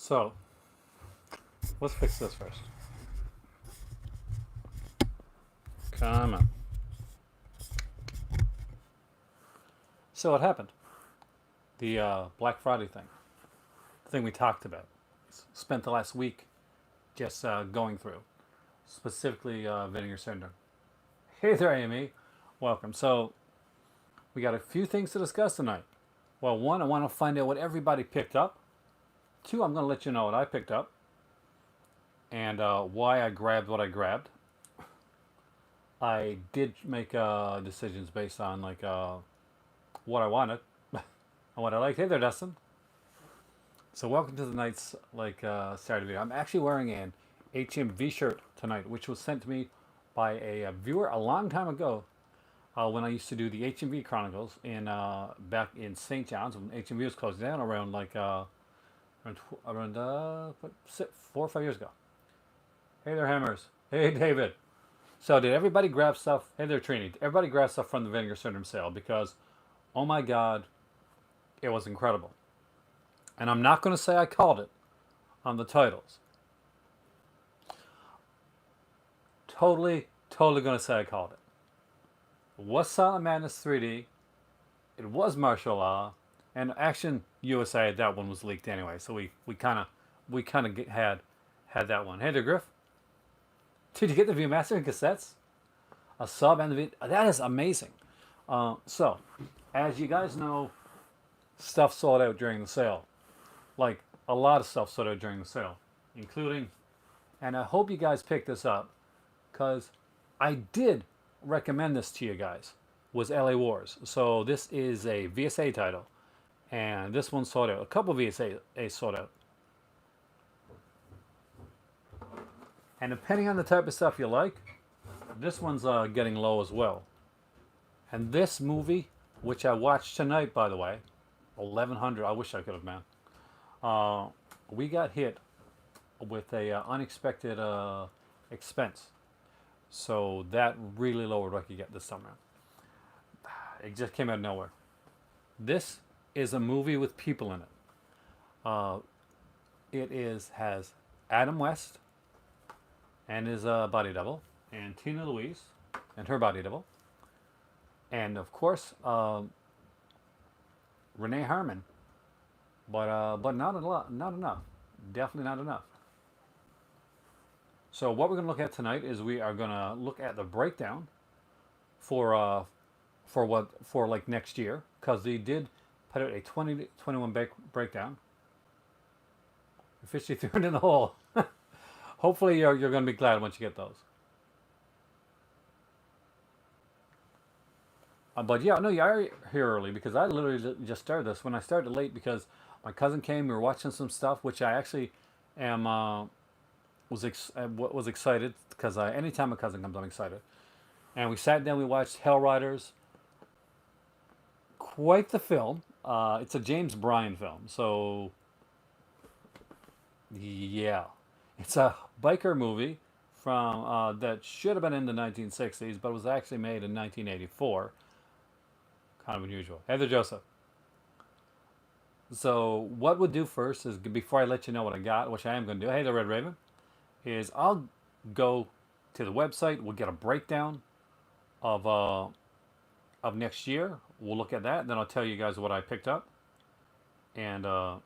So, let's fix this first. Come on. So, what happened? The Black Friday thing. The thing we talked about. Spent the last week just going through. Specifically, Vinegar Syndrome. Hey there, Amy. Welcome. So, we got a few things to discuss tonight. Well, one, I want to find out what everybody picked up. Two, I'm going to let you know what I picked up. And why I grabbed what I grabbed. I did make decisions based on what I wanted and what I liked. Hey there, Dustin. So welcome to the night's Saturday video. I'm actually wearing an HMV shirt tonight, which was sent to me by a viewer a long time ago when I used to do the HMV Chronicles in back in St. John's when HMV was closed down around around 4 or 5 years ago. Hey there, Hammers. Hey, David. So did everybody grab stuff? Hey there, Trini. Did everybody grab stuff from the Vinegar Syndrome sale? Because, oh my God, it was incredible. And I'm not going to say I called it on the titles. Totally going to say I called it. It was Silent Madness 3D. It was Martial Law. And Action USA, that one was leaked anyway. So we kind of had that one. Hey there, Griff. Did you get the Viewmaster and cassettes? A sub and the that is amazing. So, as you guys know, stuff sold out during the sale. Like a lot of stuff sold out during the sale, including, and I hope you guys pick this up, because I did recommend this to you guys. Was LA Wars. So this is a VSA title, and this one sold out. A couple of VSA sold out. And depending on the type of stuff you like, this one's getting low as well. And this movie, which I watched tonight, by the way, 1100. I wish I could have, man. We got hit with a unexpected expense, so that really lowered what I could get this summer. It just came out of nowhere. This is a movie with people in it. Has Adam West and his body double, and Tina Louise and her body double, and of course Renee Harmon, but not a lot, not enough, definitely not enough. So what we're going to look at tonight is we are going to look at the breakdown for like next year, because they did put out a 2021 breakdown. Officially threw it in the hole. Hopefully you're going to be glad once you get those. But yeah, no, you are here early because I literally just started this. When I started late because my cousin came, we were watching some stuff, which I actually am was excited because anytime a cousin comes, I'm excited. And we sat down, we watched Hell Riders. Quite the film. It's a James Bryan film, so yeah, it's a biker movie from that should have been in the 1960s, but was actually made in 1984. Kind of unusual. Heather Joseph. So what we'll do first is, before I let you know what I got, which I am going to do, hey, the Red Raven, is I'll go to the website. We'll get a breakdown of next year. We'll look at that. Then I'll tell you guys what I picked up, and I'll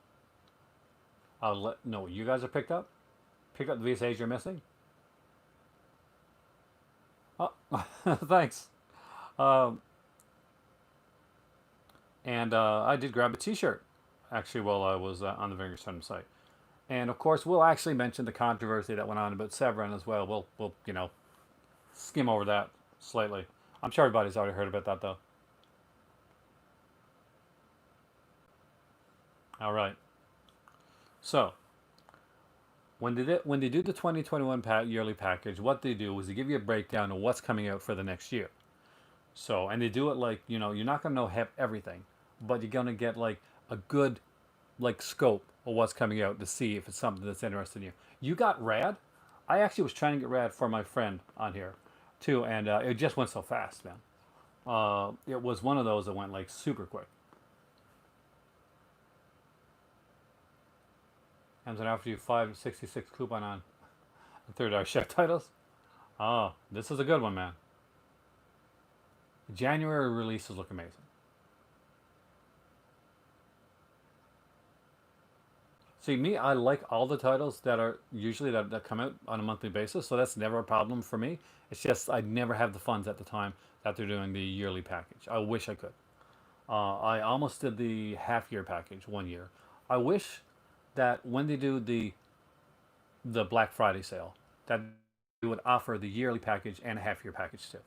know what you guys have picked up. Pick up the VSAs you're missing. Oh, thanks. And I did grab a T-shirt, actually, while I was on the Vinegar Syndrome site. And of course, we'll actually mention the controversy that went on about Severin as well. We'll skim over that slightly. I'm sure everybody's already heard about that, though. All right. So, when they do the 2021 yearly package, what they do is they give you a breakdown of what's coming out for the next year. So, and they do it like, you're not going to know everything, but you're going to get like a good scope of what's coming out to see if it's something that's interesting you. You got Rad? I actually was trying to get Rad for my friend on here too, and it just went so fast, man. It was one of those that went like super quick. Amazon offers you 566 coupon on $30 chef titles. Oh, this is a good one, man. January releases look amazing. See, me, I like all the titles that are usually that come out on a monthly basis, so that's never a problem for me. It's just I never have the funds at the time that they're doing the yearly package. I wish I could. I almost did the half year package 1 year. I wish that when they do the Black Friday sale, that they would offer the yearly package and a half year package too.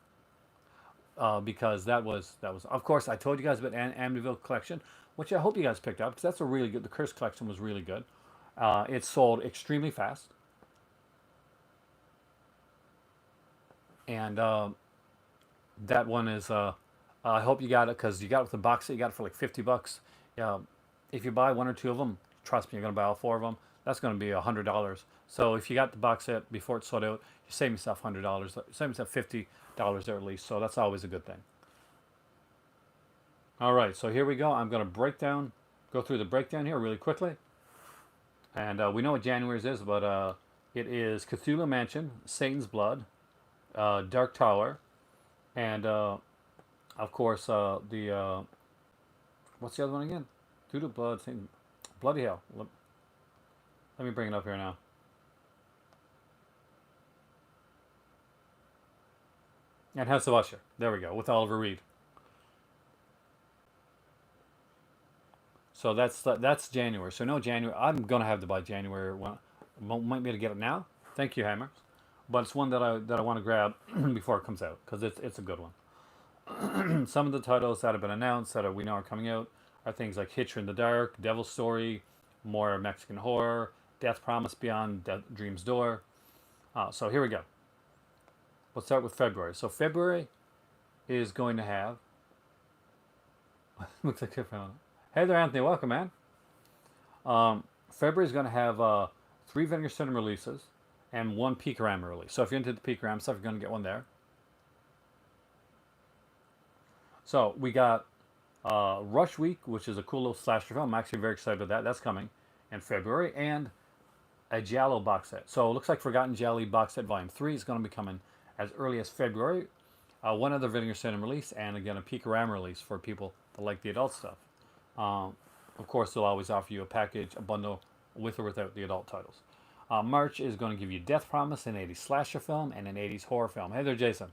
Because that was of course I told you guys about Amityville collection, which I hope you guys picked up because that's a really good. The Curse collection was really good. It sold extremely fast, and that one is. I hope you got it because you got it with the box set. You got it for like $50. If you buy one or two of them, trust me, you're gonna buy all four of them. That's gonna be $100. So if you got the box set before it sold out, you save yourself $100. Save yourself $50 there at least. So that's always a good thing. All right, so here we go. I'm gonna go through the breakdown here really quickly. And we know what January's is, but it is Cthulhu Mansion, Satan's Blood, Dark Tower, and of course the what's the other one again? Cthulhu Blood, Satan, Bloody Hell. Let me bring it up here now. And House of Usher. There we go, with Oliver Reed. So that's January. So no January. I'm gonna have to buy January one. Might be able to get it now. Thank you, Hammer. But it's one that I want to grab before it comes out because it's a good one. Some of the titles that have been announced we know are coming out are things like Hitcher in the Dark, Devil's Story, more Mexican horror, Death Promise Beyond Dream's Door. So here we go. Let's start with February. So February is going to have. Looks like different. Hey there, Anthony. Welcome, man. February is going to have three Vinegar Syndrome releases and one Peakorama release. So if you're into the Peakorama stuff, you're going to get one there. So we got Rush Week, which is a cool little slasher film. I'm actually very excited about that. That's coming in February. And a Giallo box set. So it looks like Forgotten Giallo box set volume 3 is going to be coming as early as February. One other Vinegar Syndrome release, and again a Peakorama release for people that like the adult stuff. Of course, they'll always offer you a package, a bundle with or without the adult titles. March is going to give you Death Promise, an 80s slasher film, and an 80s horror film. Hey there, Jason.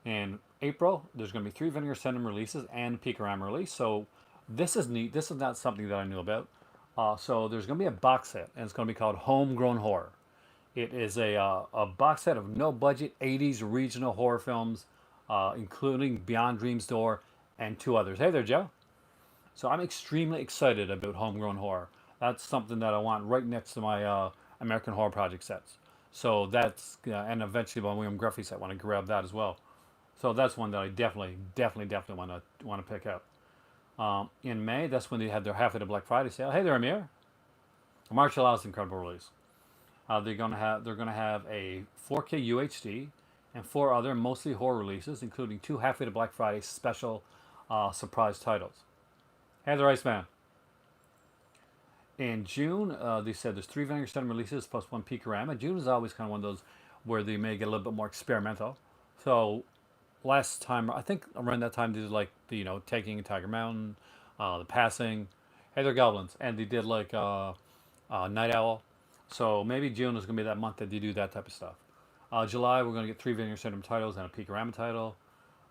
In April, there's going to be three Vinegar Syndrome releases and a Peakorama release. So this is neat. This is not something that I knew about. So there's going to be a box set, and it's going to be called Homegrown Horror. It is a box set of no-budget 80s regional horror films, including Beyond Dream's Door and two others. Hey there, Joe. So I'm extremely excited about Homegrown Horror. That's something that I want right next to my American Horror Project sets. So that's, and eventually my William Gruffy set, I want to grab that as well. So that's one that I definitely want to pick up. In May, that's when they had their half of the Black Friday sale. Hey there, Amir. Martial Law's incredible release. They're gonna have a 4K UHD and four other mostly horror releases, including two half of the Black Friday special surprise titles. Hey there, Iceman. In June, they said there's three Vinegar Syndrome releases plus one Peakorama. June is always kind of one of those where they may get a little bit more experimental. So last time, I think around that time, they did like the Taking Tiger Mountain, The Passing, Hey there, Goblins, and they did like Night Owl. So maybe June is going to be that month that they do that type of stuff. July, we're going to get three Vinegar Syndrome titles and a Peakorama title,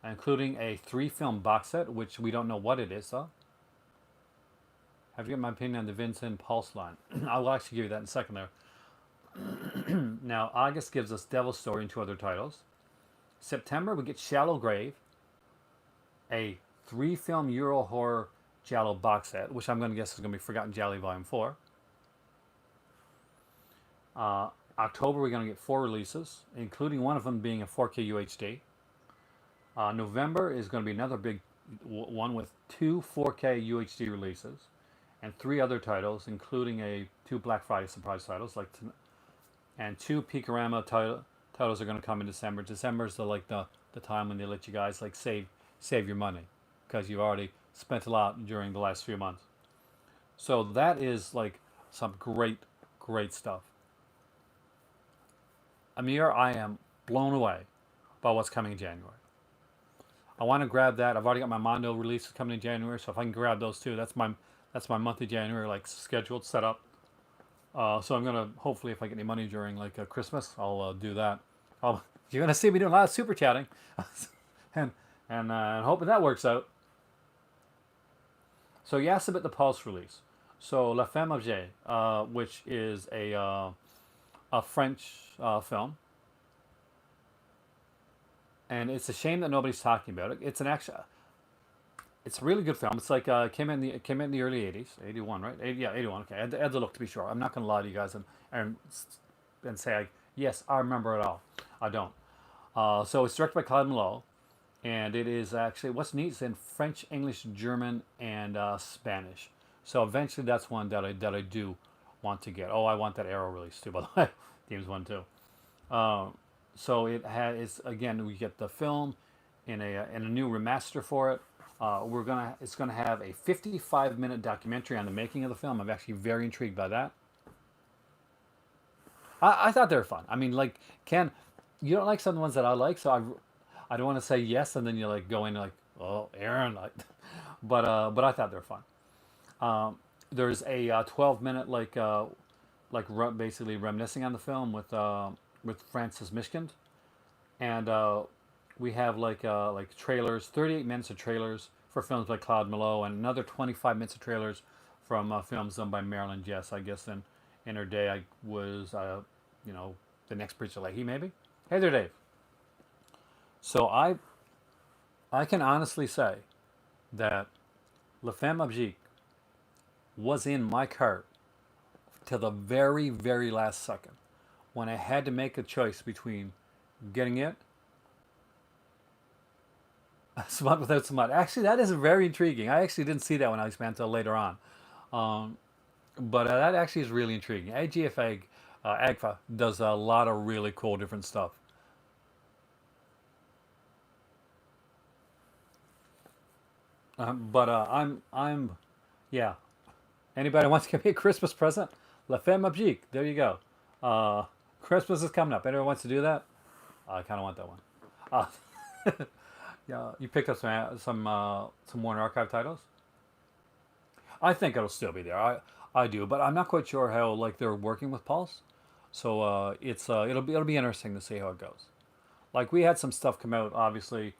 including a 3-film box set, which we don't know what it is, though. Have you got my opinion on the Vincent Pulse line? I will actually give you that in a second there. Now, August gives us Devil's Story and two other titles. September, we get Shallow Grave, a 3-film Euro horror Giallo box set, which I'm going to guess is going to be Forgotten Giallo Volume 4. October, we're going to get 4 releases, including one of them being a 4K UHD. November is going to be another big one with 2 4K UHD releases and 3 other titles, including 2 Black Friday surprise titles, and 2 Peakorama titles are going to come in December. December is the time when they let you guys save your money because you've already spent a lot during the last few months. So that is Some great, great stuff. Amir, I am blown away by what's coming in January. I want to grab that. I've already got my Mondo releases coming in January, so if I can grab those two, that's my month of January like scheduled set up. So I'm gonna hopefully if I get any money during like Christmas, I'll do that. You're gonna see me doing a lot of super chatting, and and hoping that works out. So you asked about the Pulse release. So La Femme Objet, which is a French film, and it's a shame that nobody's talking about it. It's a really good film. It's like came in the early '80s, '81, right? 80, yeah, '81. Okay, I had to look to be sure. I'm not gonna lie to you guys and say yes, I remember it all. I don't. So it's directed by Claude Melot, and it is actually what's neat is in French, English, German, and Spanish. So eventually, that's one that I do want to get. Oh, I want that Arrow release too. By the way, James one too. Uh, so it's again we get the film in a new remaster for it. It's gonna have a 55-minute documentary on the making of the film. I'm actually very intrigued by that. I thought they were fun. I mean, like Ken, you don't like some of the ones that I like, so I don't want to say yes and then you like go in like oh Aaron like, but I thought they were fun. There's a 12-minute basically reminiscing on the film with Francis Mishkind, and we have like trailers, 38 minutes of trailers for films by Claude Melot, and another 25 minutes of trailers from films done by Marilyn Jess. I guess in her day, I was you know the next Bridge to Leahy maybe. Hey there, Dave. So I can honestly say that La Femme Objet was in my cart till the very very last second when I had to make a choice between getting it Smut without smut. Actually, that is very intriguing. I actually didn't see that when I was until later on. Um, but that actually is really intriguing. AGFA does a lot of really cool different stuff. I'm, yeah. Anybody wants to give me a Christmas present? La Femme Magique. There you go. Uh, Christmas is coming up. Anyone wants to do that? I kind of want that one. Uh, yeah, you picked up some Warner Archive titles. I think it'll still be there. I do, but I'm not quite sure how like they're working with Pulse. So it'll be interesting to see how it goes. Like we had some stuff come out. Obviously,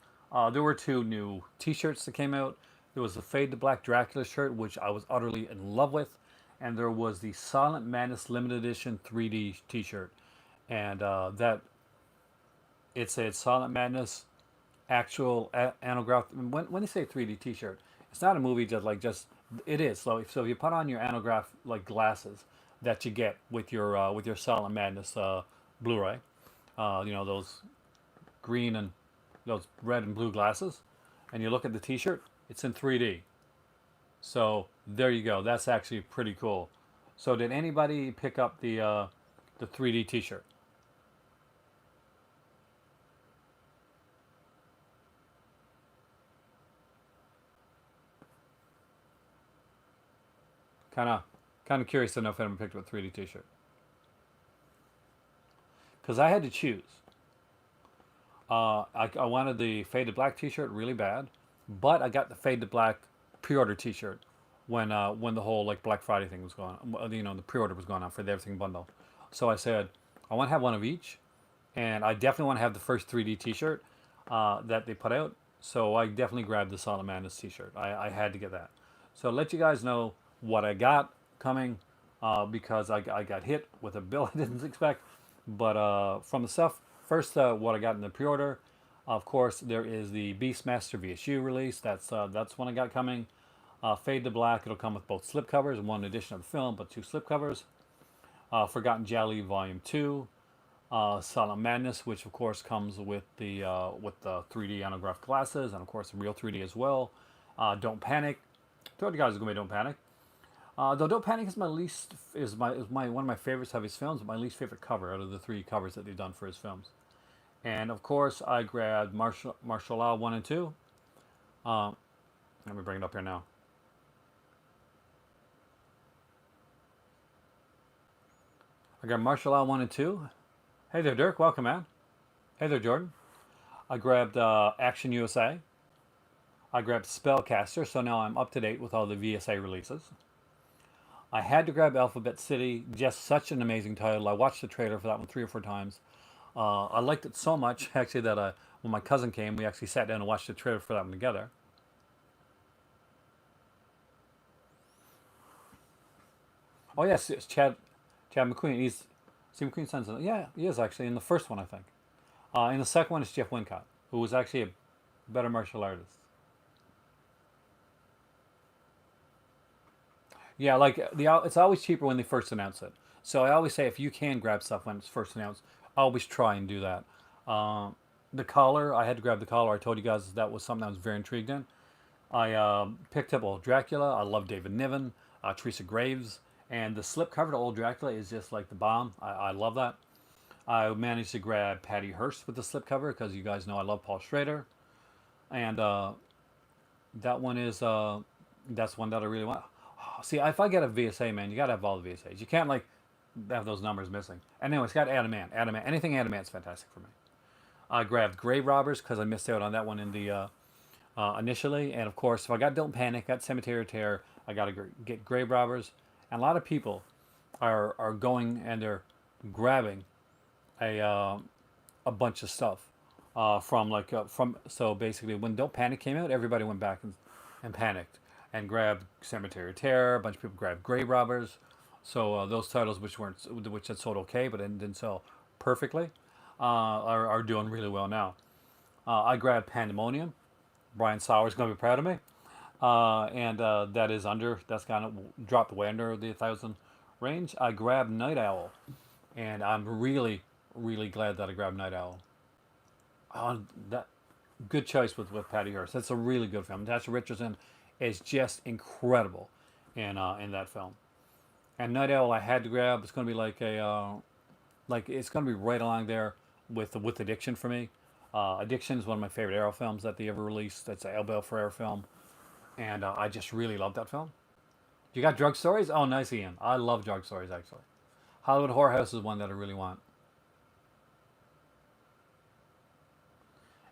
there were two new T-shirts that came out. There was the Fade to Black Dracula shirt, which I was utterly in love with, and there was the Silent Madness limited edition 3D T-shirt, and that it said Silent Madness actual anograph. When they say 3D T-shirt, it's not a movie just it is. So if you put on your anograph like glasses that you get with your Silent Madness Blu-ray, those green and those red and blue glasses, and you look at the T-shirt, it's in 3D. So there you go. That's actually pretty cool. So did anybody pick up the 3D T-shirt? Kind of kind of curious to know if anyone picked up a 3D T-shirt because I had to choose. I wanted the Fade to Black T-shirt really bad, but I got the Fade to Black pre-order T-shirt when the whole like Black Friday thing was going on. The pre-order was going on for the everything bundle. So I said I want to have one of each, and I definitely want to have the first 3D T-shirt that they put out. So I definitely grabbed the Solid Madness T-shirt. I had to get that. So I'll let you guys know what I got coming because I got hit with a bill I didn't expect. But from the stuff, first what I got in the pre-order, of course there is the Beastmaster VSU release. That's one I got coming. Fade to Black. It'll come with both slipcovers, one edition of the film, but two slipcovers. Forgotten Jolly Volume 2, Silent Madness, which of course comes with the 3D anograph glasses, and of course real 3D as well. Don't Panic. Told you guys it's gonna be Don't Panic. Though Don't Panic is my one of my favorites of his films, but my least favorite cover out of the three covers that they've done for his films. And of course, I grabbed Martial Law 1 and 2. Let me bring it up here now. I got Martial Law 1 and 2. Hey there, Dirk. Welcome, man. Hey there, Jordan. I grabbed Action USA. I grabbed Spellcaster, so now I'm up to date with all the VSA releases. I had to grab Alphabet City, just such an amazing title. I watched the trailer for that one 3 or 4 times. I liked it so much, actually, that when my cousin came, we actually sat down and watched the trailer for that one together. Oh yes, it's Chad McQueen. He's Steve McQueen's son. Yeah, he is actually in the first one, I think. In the second one, it's Jeff Wincott, who was actually a better martial artist. Yeah, like it's always cheaper when they first announce it. So I always say if you can grab stuff when it's first announced, always try and do that. Um, the collar, I had to grab the collar. I told you guys that was something I was very intrigued in. I picked up Old Dracula. I love David Niven, Teresa Graves, and the slipcover to Old Dracula is just like the bomb. I love that. I managed to grab Patty Hearst with the slipcover because you guys know I love Paul Schrader, and that one is that's one that I really want. See, if I get a VSA, man, you gotta have all the VSAs. You can't like have those numbers missing. And anyway, it's got Adamant. Adamant. Anything Adamant's fantastic for me. I grabbed Grave Robbers because I missed out on that one in the initially. And of course, if I got Don't Panic, got Cemetery of Terror, I got to get Grave Robbers. And a lot of people are going and they're grabbing a a bunch of stuff from so basically when Don't Panic came out, everybody went back and panicked and grabbed Cemetery of Terror. A bunch of people grabbed Grave Robbers. So those titles which had sold okay but didn't sell perfectly are doing really well now. I grabbed Pandemonium. Brian Sauer's going to be proud of me. And that is under, that's kind of dropped way under the 1,000 range. I grabbed Night Owl, and I'm really, really glad that I grabbed Night Owl. That good choice with Patty Hearst. That's a really good film. Natasha Richardson is just incredible in that film. And Night Owl, I had to grab. It's going to be like it's going to be right along there with Addiction for me. Addiction is one of my favorite Arrow films that they ever released. That's an Abel Ferrara film, and I just really love that film. You got Drug Stories? Oh, nice, Ian. I love Drug Stories actually. Hollywood Horror House is one that I really want.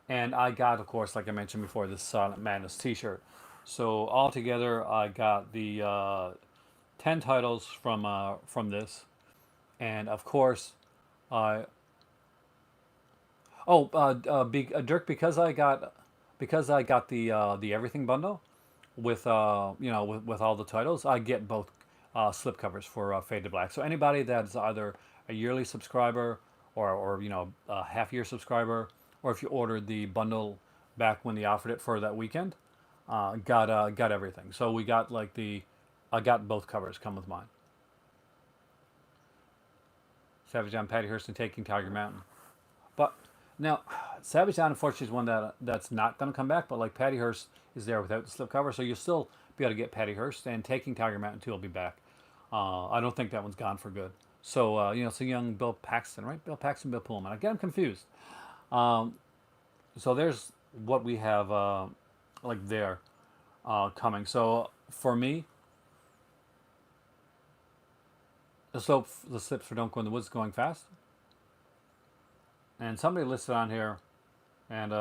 And I got, of course, like I mentioned before, this Silent Madness T-shirt. So altogether, I got the 10 titles from this, and of course, uh, Dirk, because I got the everything bundle with with all the titles, I get both slipcovers for Fade to Black. So anybody that's either a yearly subscriber or a half year subscriber, or if you ordered the bundle back when they offered it for that weekend, got everything. So we got I got both covers come with mine. Savage John, Patty Hearst, and Taking Tiger Mountain. But now, Savage John, unfortunately, is one that's not going to come back. But like Patty Hearst is there without the slipcover, so you'll still be able to get Patty Hearst, and Taking Tiger Mountain 2 will be back. I don't think that one's gone for good. So it's a young Bill Paxton, right? Bill Paxton, Bill Pullman. I get them confused. Um, so there's what we have there coming. So for me, the slips for Don't Go in the Woods going fast, and somebody listed on here, and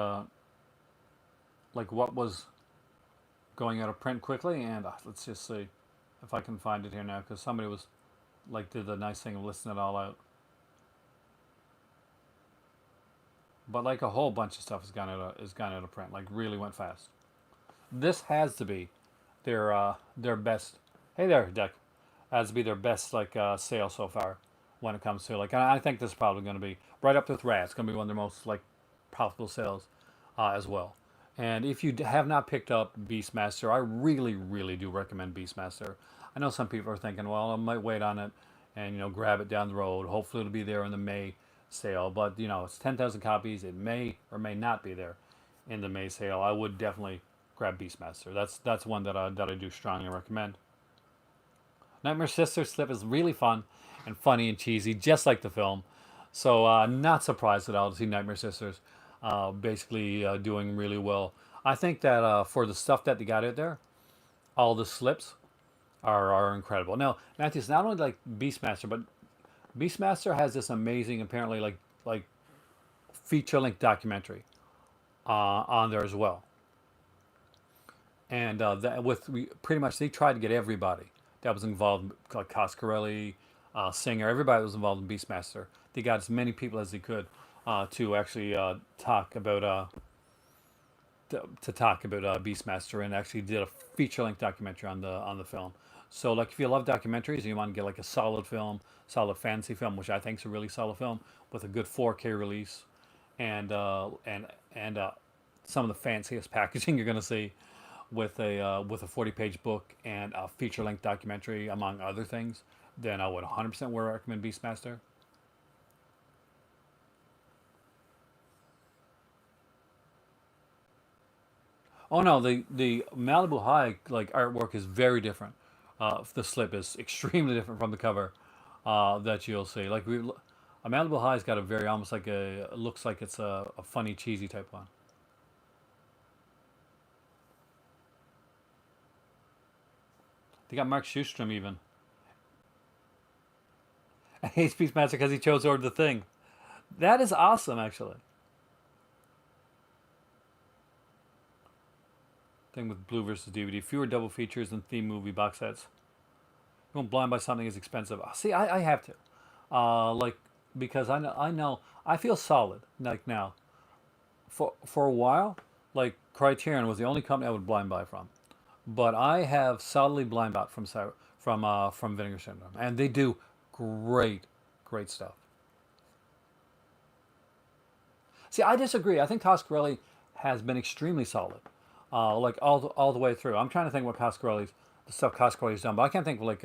like what was going out of print quickly, and let's just see if I can find it here now because somebody was like did the nice thing of listing it all out. But like a whole bunch of stuff has gone out of print. Like really went fast. This has to be their best. Hey there, Deck. Has to be their best sale so far when it comes to and I think this is probably going to be right up with Rat. It's going to be one of their most profitable sales as well. And if you have not picked up Beastmaster, I really, really do recommend Beastmaster. I know some people are thinking, well, I might wait on it and grab it down the road. Hopefully, it'll be there in the May sale. But it's 10,000 copies. It may or may not be there in the May sale. I would definitely grab Beastmaster. That's one that I do strongly recommend. Nightmare Sisters slip is really fun and funny and cheesy, just like the film. So not surprised at all to see Nightmare Sisters basically doing really well. I think that for the stuff that they got out there, all the slips are incredible. Now, Matthew, it's not only like Beastmaster, but Beastmaster has this amazing, apparently like feature length documentary on there as well, and that with pretty much they tried to get everybody that was involved, like Coscarelli, Singer, everybody that was involved in Beastmaster. They got as many people as they could to actually talk about to talk about Beastmaster, and actually did a feature length documentary on the film. So like if you love documentaries and you want to get like a solid film, solid fantasy film, which I think is a really solid film with a good 4K release, and some of the fanciest packaging you're gonna see with a 40-page book and a feature length documentary among other things, then I would 100% recommend Beastmaster. Oh no, the Malibu High like artwork is very different. The slip is extremely different from the cover that you'll see. Like a Malibu High's got a very almost like a it looks like it's a funny cheesy type one. They got Mark Schustrom even. And hates Beastmaster because he chose Order the Thing. That is awesome, actually. Thing with Blue versus DVD. Fewer double features and theme movie box sets. Going blind by something is expensive. See, I have to. Like because I feel solid like now. For a while, like Criterion was the only company I would blind buy from. But I have solidly blind bought from Vinegar Syndrome, and they do great, great stuff. See, I disagree. I think Coscarelli has been extremely solid, like all the way through. I'm trying to think what Coscarelli's the stuff Coscarelli's done, but I can't think of like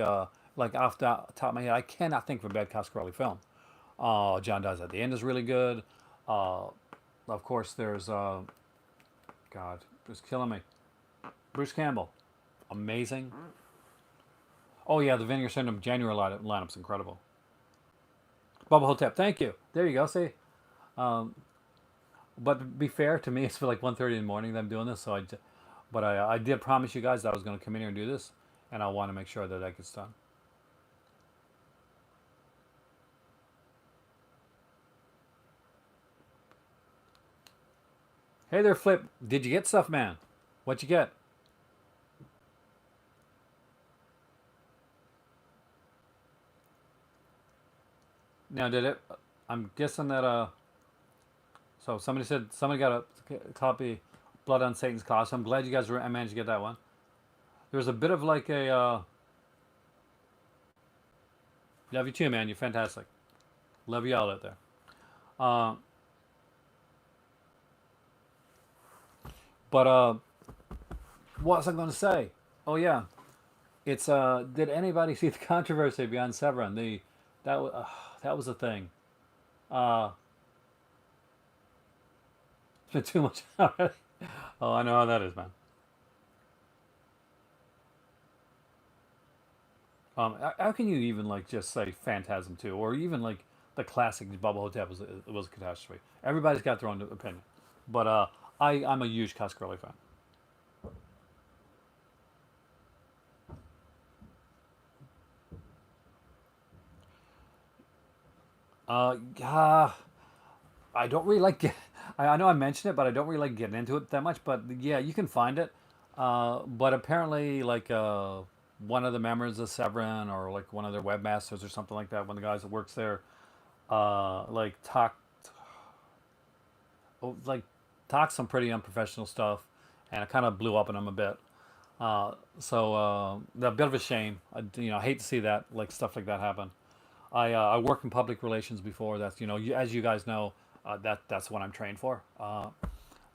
off the top of my head. I cannot think of a bad Coscarelli film. John Dies at the End is really good. Uh, of course, there's God, it's killing me. Bruce Campbell, amazing. Oh yeah, the Vinegar Syndrome January lineup's incredible. Bubba Hotep, thank you. There you go. See, um, but to be fair to me, it's for like 1:30 in the morning that I'm doing this. But I did promise you guys that I was going to come in here and do this, and I want to make sure that that gets done. Hey there, Flip. Did you get stuff, man? What you get? Now, did it? I'm guessing that So somebody said somebody got a copy, Blood on Satan's Claw. So I'm glad you guys I managed to get that one. There was a bit of like a love you too, man. You're fantastic. Love you all out there. Uh, but what was I going to say? Oh yeah, it's did anybody see the controversy beyond Severin? That was a thing. Uh, it's been too much already. Oh, I know how that is, man. How can you even like just say Phantasm 2 or even like the classic Bubble Hotep was a catastrophe? Everybody's got their own opinion, but I'm a huge Coscarelli fan. Yeah, I don't really like. I know I mentioned it, but I don't really like getting into it that much. But yeah, you can find it. But apparently, like one of the members of Severin or like one of their webmasters or something like that, one of the guys that works there, like like talked some pretty unprofessional stuff, and it kind of blew up on him a bit. A bit of a shame. I hate to see that like stuff like that happen. I worked in public relations before. That's as you guys know, that's what I'm trained for.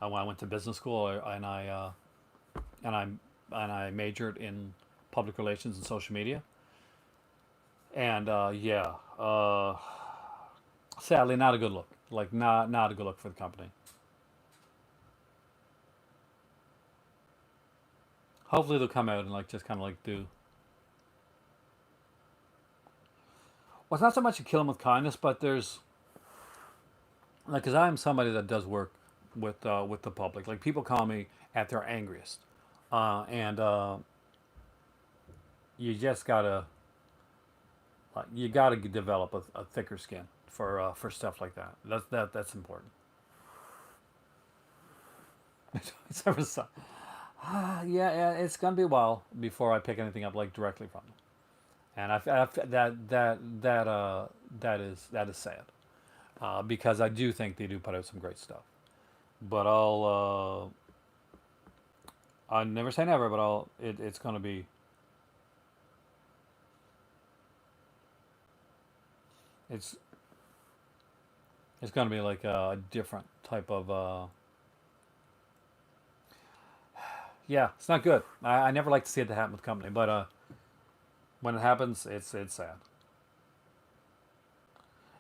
When I went to business school, and I majored in public relations and social media. And yeah, sadly, not a good look. Like not a good look for the company. Hopefully, they'll come out and like just kind of like do. Well, it's not so much a kill them with kindness, but there's like because I'm somebody that does work with the public. Like people call me at their angriest, and you just gotta You got to develop a thicker skin for stuff like that. That's important. It's ever so, yeah, it's gonna be a while before I pick anything up like directly from them, and that is sad, because I do think they do put out some great stuff. But I never say never, but it's gonna be it's it's gonna be like a different type of yeah, it's not good. I never like to see it happen with the company, but when it happens, it's sad.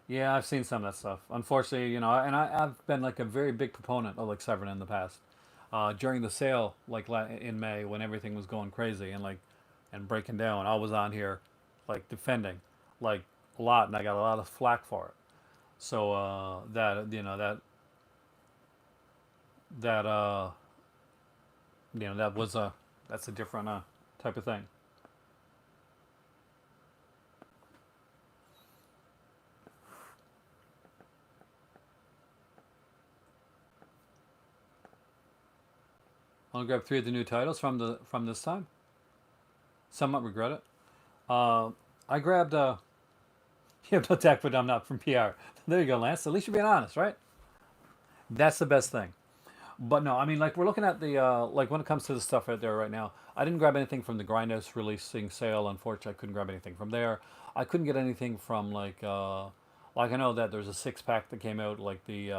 Yeah, I've seen some of that stuff. Unfortunately, I've been like a very big proponent of like Severin in the past. During the sale, like in May, when everything was going crazy and breaking down, I was on here, like defending, like a lot, and I got a lot of flack for it. So that that was a that's a different type of thing. I'll grab three of the new titles from this time. Somewhat regret it. Uh, I grabbed you have no tech, but I'm not from PR. There you go, Lance. At least you're being honest, right? That's the best thing. But no, I mean, like we're looking at the like when it comes to the stuff out there right now. I didn't grab anything from the Grindhouse releasing sale. Unfortunately, I couldn't grab anything from there. I couldn't get anything from like I know that there's a six pack that came out like the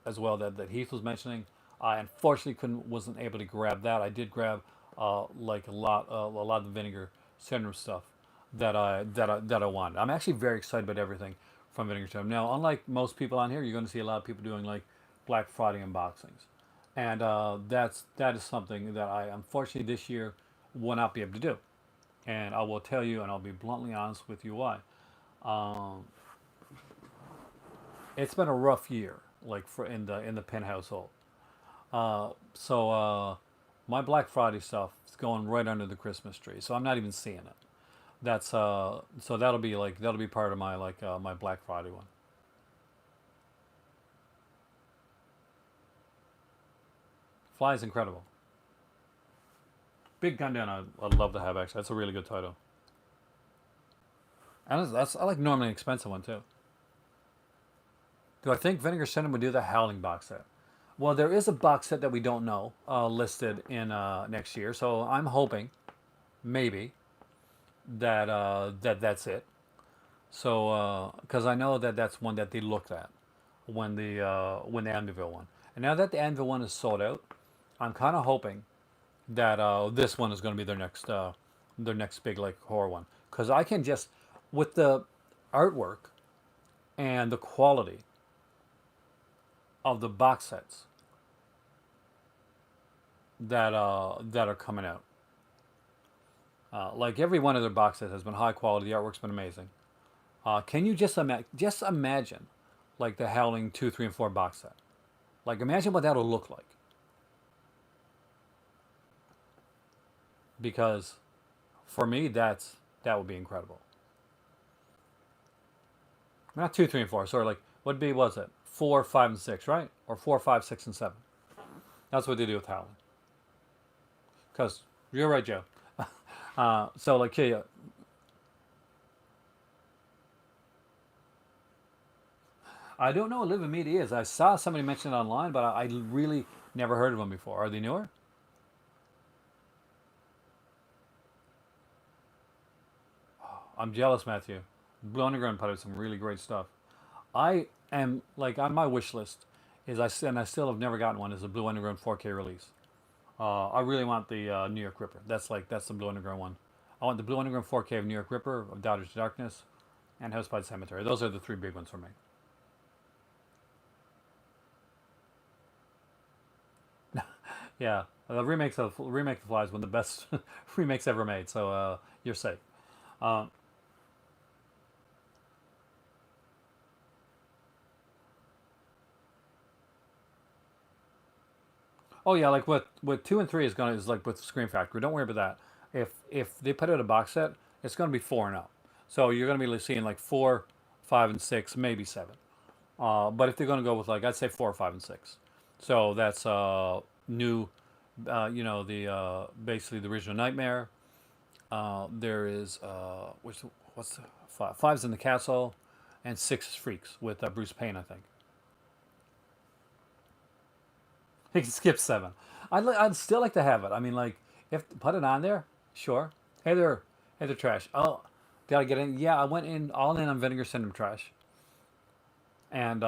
as well that Heath was mentioning. I unfortunately couldn't wasn't able to grab that. I did grab like a lot of the Vinegar syndrome stuff that I wanted. I'm actually very excited about everything from Vinegar syndrome. Now, unlike most people on here, you're going to see a lot of people doing like Black Friday unboxings, and that is something that I unfortunately this year will not be able to do. And I will tell you, and I'll be bluntly honest with you why. Um, it's been a rough year, like for in the Penn household. So my Black Friday stuff is going right under the Christmas tree, so I'm not even seeing it. That's so that'll be part of my my Black Friday one. Fly is incredible. Big Gun Down, I'd love to have actually. That's a really good title. And that's I like normally an expensive one too. Do I think Vinegar Syndrome would do the Howling box set? Well, there is a box set that we don't know listed in next year, so I'm hoping maybe that's it. So because I know that that's one that they looked at when the Anvil one, and now that the Anvil one is sold out, I'm kind of hoping that this one is going to be their next big like horror one because I can just with the artwork and the quality of the box sets that are coming out. Like every one of their box sets has been high quality. The artwork's been amazing. Can you just imagine like the Howling 2, 3, and 4 box set? Like imagine what that'll look like because for me that would be incredible. Not 2, 3, and 4. Sorry, like what B was it? 4, 5, and 6, right? Or 4, 5, 6, and 7. That's what they do with Howling. Because you're right, Joe. So like yeah, I don't know what Live Media is. I saw somebody mention it online, but I really never heard of them before. Are they newer? I'm jealous, Matthew. Blue Underground put out some really great stuff. I am like on my wish list is and I still have never gotten one. Is a Blue Underground 4K release. I really want the New York Ripper. That's the Blue Underground one. I want the Blue Underground 4K of New York Ripper, of Daughters of Darkness, and House by the Cemetery. Those are the three big ones for me. Yeah, the remake of the Fly is one of the best remakes ever made. So you're safe. Um, oh yeah, like what two and three is gonna is like with Scream Factory. Don't worry about that. If they put out a box set, It's going to be 4 and up. So you're going to be seeing like 4, 5, and 6, maybe 7. But if they're going to go with like, I'd say 4, 5, and 6. So that's new, the basically the original Nightmare. There is what's the five? Five's in the castle, and 6 is Freaks with Bruce Payne, I think. He can skip 7. I'd still like to have it. I mean, like, if put it on there, sure. Hey there, hey there, trash. Oh, did I get in? Yeah, I went in all in on Vinegar Syndrome trash, and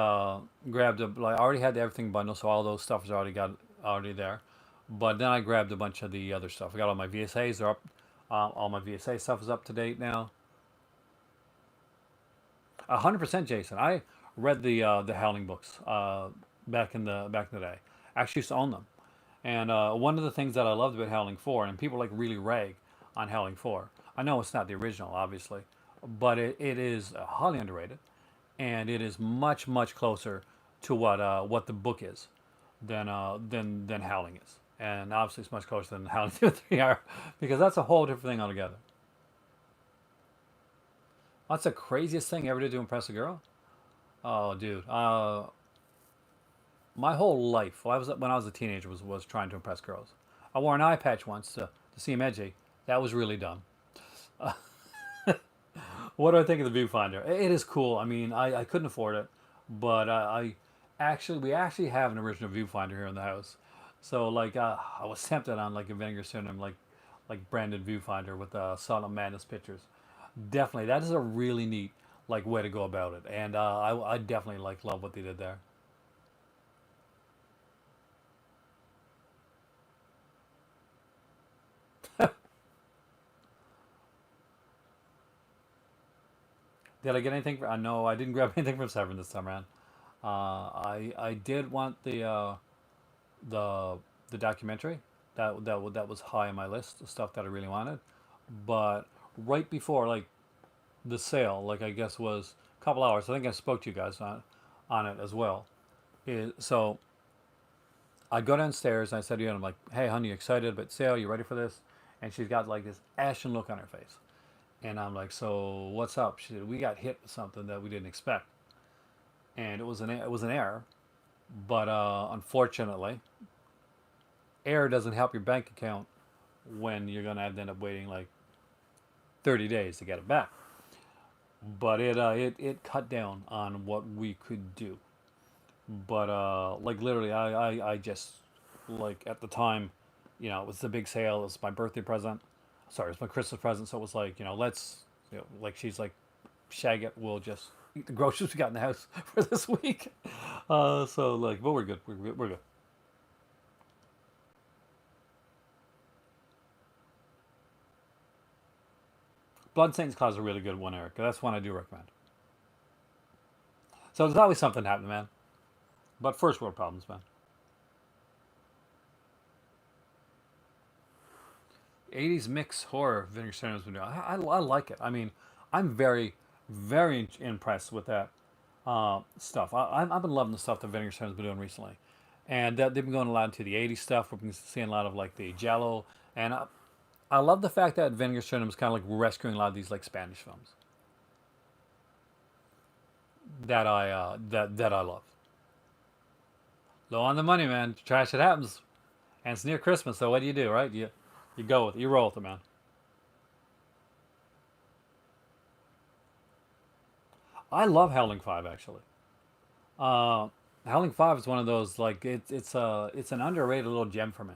grabbed a like I already had the everything bundle, so all those stuff was already there. But then I grabbed a bunch of the other stuff. I got all my VSAs. They're up. All my VSA stuff is up to date now. 100% Jason. I read the Howling books back in the day. I actually used to own them. And one of the things that I loved about Howling 4, and people like really rag on Howling 4. I know it's not the original, obviously, but it is highly underrated, and it is much much closer to what the book is than Howling is, and obviously it's much closer than Howling 2 and 3 are, because that's a whole different thing altogether. That's the craziest thing ever to impress a girl. Oh, dude. My whole life, when I was a teenager, was trying to impress girls. I wore an eye patch once to seem edgy. That was really dumb. What do I think of the viewfinder? It is cool. I mean, I couldn't afford it, but we actually have an original viewfinder here in the house. So like I was tempted on like a Vinegar Syndrome like branded viewfinder with Silent Madness pictures. Definitely, that is a really neat like way to go about it, and I definitely like love what they did there. Did I get anything? No, I didn't grab anything from Severn this time around. I did want the the documentary. That was high on my list of stuff that I really wanted. But right before like the sale, like I guess was a couple hours. I think I spoke to you guys on it as well. So I go downstairs and I said to you, I'm like, hey, honey, you excited about the sale? You ready for this? And she's got like this ashen look on her face. And I'm like, so what's up? She said, we got hit with something that we didn't expect, and it was an error. But unfortunately, error doesn't help your bank account when you're gonna end up waiting like 30 days to get it back. But it cut down on what we could do. But like literally, I just like at the time, it was the big sale. It was my birthday present. Sorry, it was my Christmas present. So it was like, let's, like she's like, shag it. We'll just eat the groceries we got in the house for this week. So like, but we're good. We're good. We're good. Blood Saints Cause is a really good one, Eric. That's one I do recommend. So there's always something happening, man. But first world problems, man. 80s mix horror Vinegar Syndrome's been doing. I like it. I mean, I'm very, very impressed with that stuff. I've been loving the stuff that Vinegar Syndrome's been doing recently. And they've been going a lot into the 80s stuff. We've been seeing a lot of like the Jello. And I love the fact that Vinegar Syndrome's kind of like rescuing a lot of these like Spanish films that I love. Low on the money, man. Trash it happens. And it's near Christmas, so what do, right? You go with it. You roll with it, man. I love Howling Five actually. Uh, Howling Five is one of those like it's an underrated little gem for me.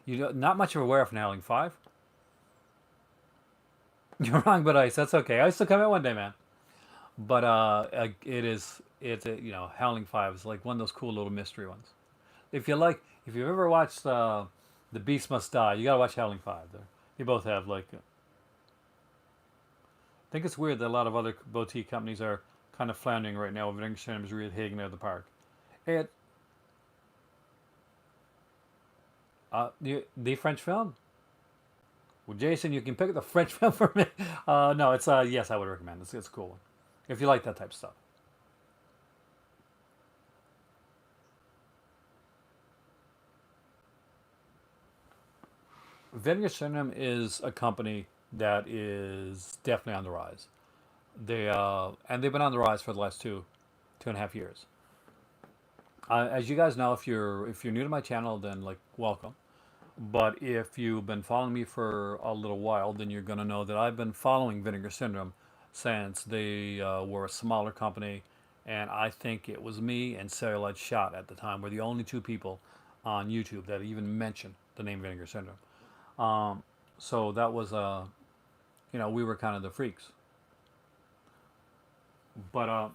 Not much of a wear from Howling Five. You're wrong, but ice. That's okay. I still come out one day, man. But it's Howling Five is like one of those cool little mystery ones. If you've ever watched The Beast Must Die, you gotta watch Howling Five. There, you both have like. I think it's weird that a lot of other boutique companies are kind of floundering right now. With is really hitting it out of the park. It the French film. Well, Jason, you can pick the French film for me. No, it's yes, I would recommend. It's a cool one if you like that type of stuff. Vinegar Syndrome is a company that is definitely on the rise. And they've been on the rise for the last 2.5 years. As you guys know, if you're new to my channel, then like welcome. But if you've been following me for a little while, then you're gonna know that I've been following Vinegar Syndrome since they were a smaller company, and I think it was me and Cellulite Shot at the time were the only two people on YouTube that even mentioned the name Vinegar Syndrome. Um, so that was we were kind of the freaks. But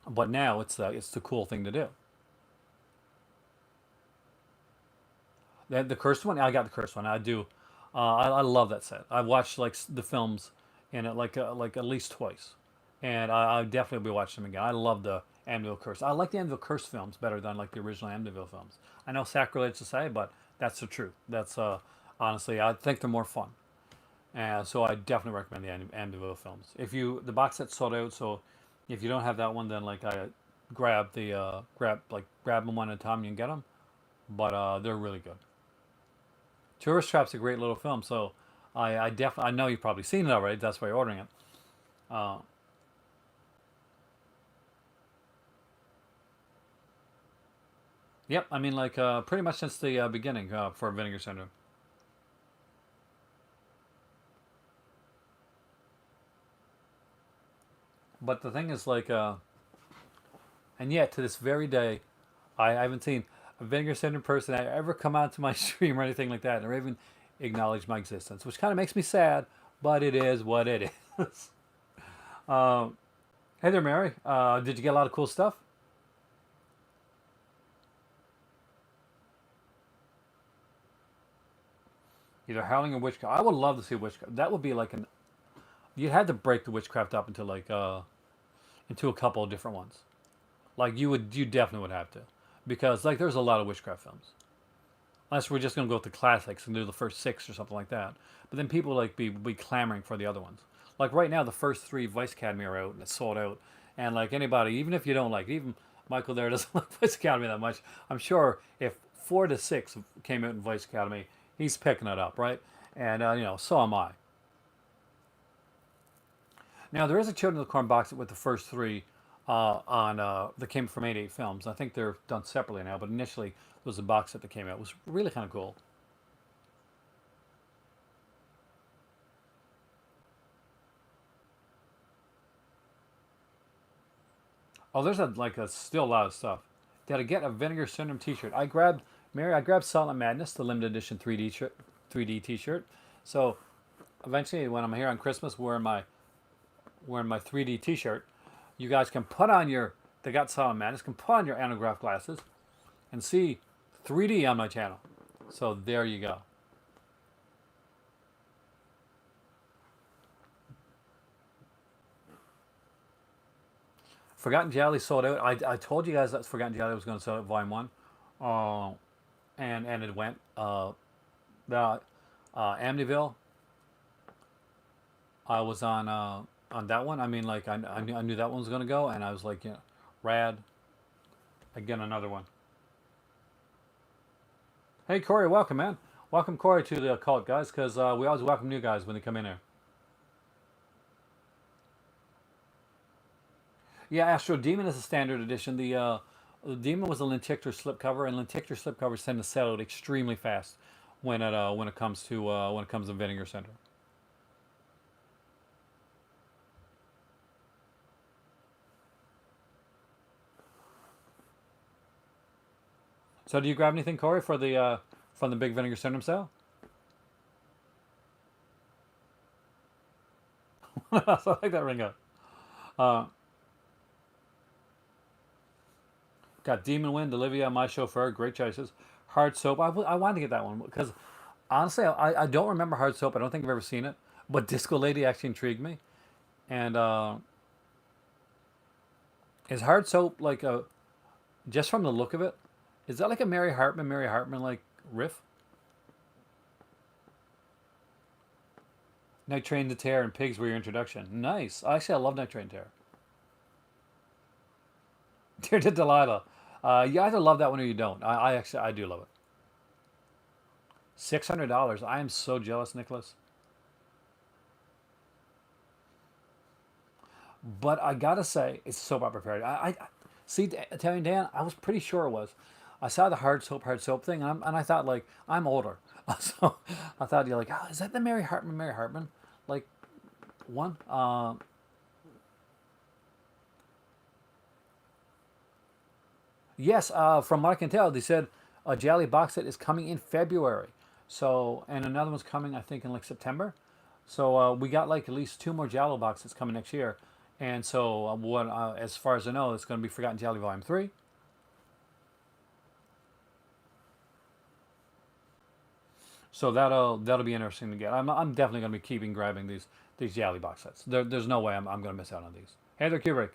but now it's the cool thing to do. The cursed one, I got the cursed one. I do. I love that set. I've watched like the films in it like at least twice, and I definitely will be watching them again. I love the Amityville Curse. I like the Amityville Curse films better than like the original Amityville films. I know sacrilege to say, but that's the truth. That's honestly, I think they're more fun. So I definitely recommend the Amityville films. If you the box set sold out, so if you don't have that one, then like I grab them one at a time and you can get them. But they're really good. Tourist Trap's a great little film, so I definitely I know you've probably seen it already. That's why you're ordering it. Uh, yep, I mean like pretty much since the beginning for Vinegar Syndrome. But the thing is like, and yet to this very day, I haven't seen a Vinegar Syndrome person ever come out to my stream or anything like that, or even acknowledge my existence, which kind of makes me sad. But it is what it is. um, hey there, Mary. Did you get a lot of cool stuff? Either Howling or Witchcraft. I would love to see Witchcraft. That would be like an. You had to break the Witchcraft up into like into a couple of different ones. Like you definitely would have to, because like there's a lot of Witchcraft films. Unless we're just gonna go with the classics and do the first six or something like that. But then people like be clamoring for the other ones. Like right now, the first three Vice Academy are out and it's sold out. And like anybody, even if you don't like, even Michael there doesn't like Vice Academy that much. I'm sure if 4 to 6 came out in Vice Academy, he's picking it up, right? And so am I. Now there is a Children of the Corn box with the first three on that came from 88 Films. I think they're done separately now, but initially there was a box set that came out. It was really kind of cool. Oh, there's still a lot of stuff. Did I get a Vinegar Syndrome T-shirt? I grabbed Silent Madness, the limited edition 3D T-shirt. So eventually, when I'm here on Christmas wearing my 3D T-shirt, you guys can put on your they got Silent Madness can put on your anograph glasses and see 3D on my channel. So there you go. Forgotten Jolly sold out. I told you guys that Forgotten Jolly was going to sell out Volume One, uh, and it went. The Amityville, I was on that one. I mean, like I knew that one was going to go, and I was like, rad. Again, another one. Hey Corey, welcome man. Welcome Corey to the cult, guys, because we always welcome new guys when they come in here. Yeah, Astro Demon is a standard edition. The Demon was a Lentictor slipcover, and Lentictor slipcovers tend to sell out extremely fast when it comes to Vinegar Center. So, do you grab anything, Corey, for the from the big Vinegar Syndrome sale? So I like that ring up. Uh, got Demon Wind, Olivia, My Chauffeur, great choices. Hard Soap, I wanted to get that one because honestly, I don't remember Hard Soap. I don't think I've ever seen it, but Disco Lady actually intrigued me. And is Hard Soap like a just from the look of it? Is that like a Mary Hartman like riff? Night Train to Terror and Pigs were your introduction. Nice. Actually, I love Night Train to Terror. Dear to Delilah. You either love that one or you don't. I actually I do love it. $600. I am so jealous, Nicholas. But I gotta say, it's soap opera parody. I see Italian Dan. I was pretty sure it was. I saw the hard soap thing, and I thought like I'm older, so I thought you're like, oh, is that the Mary Hartman? Mary Hartman, like one. Yes, from what I can tell, they said a Jolly box set is coming in February. So, and another one's coming, I think, in like September. So we got like at least two more Jello boxes coming next year. And so, as far as I know, it's going to be Forgotten Jelly Volume 3. So that'll be interesting to get. I'm definitely going to be keeping grabbing these Jelly box sets. There's no way I'm going to miss out on these. Hey there, Kubrick.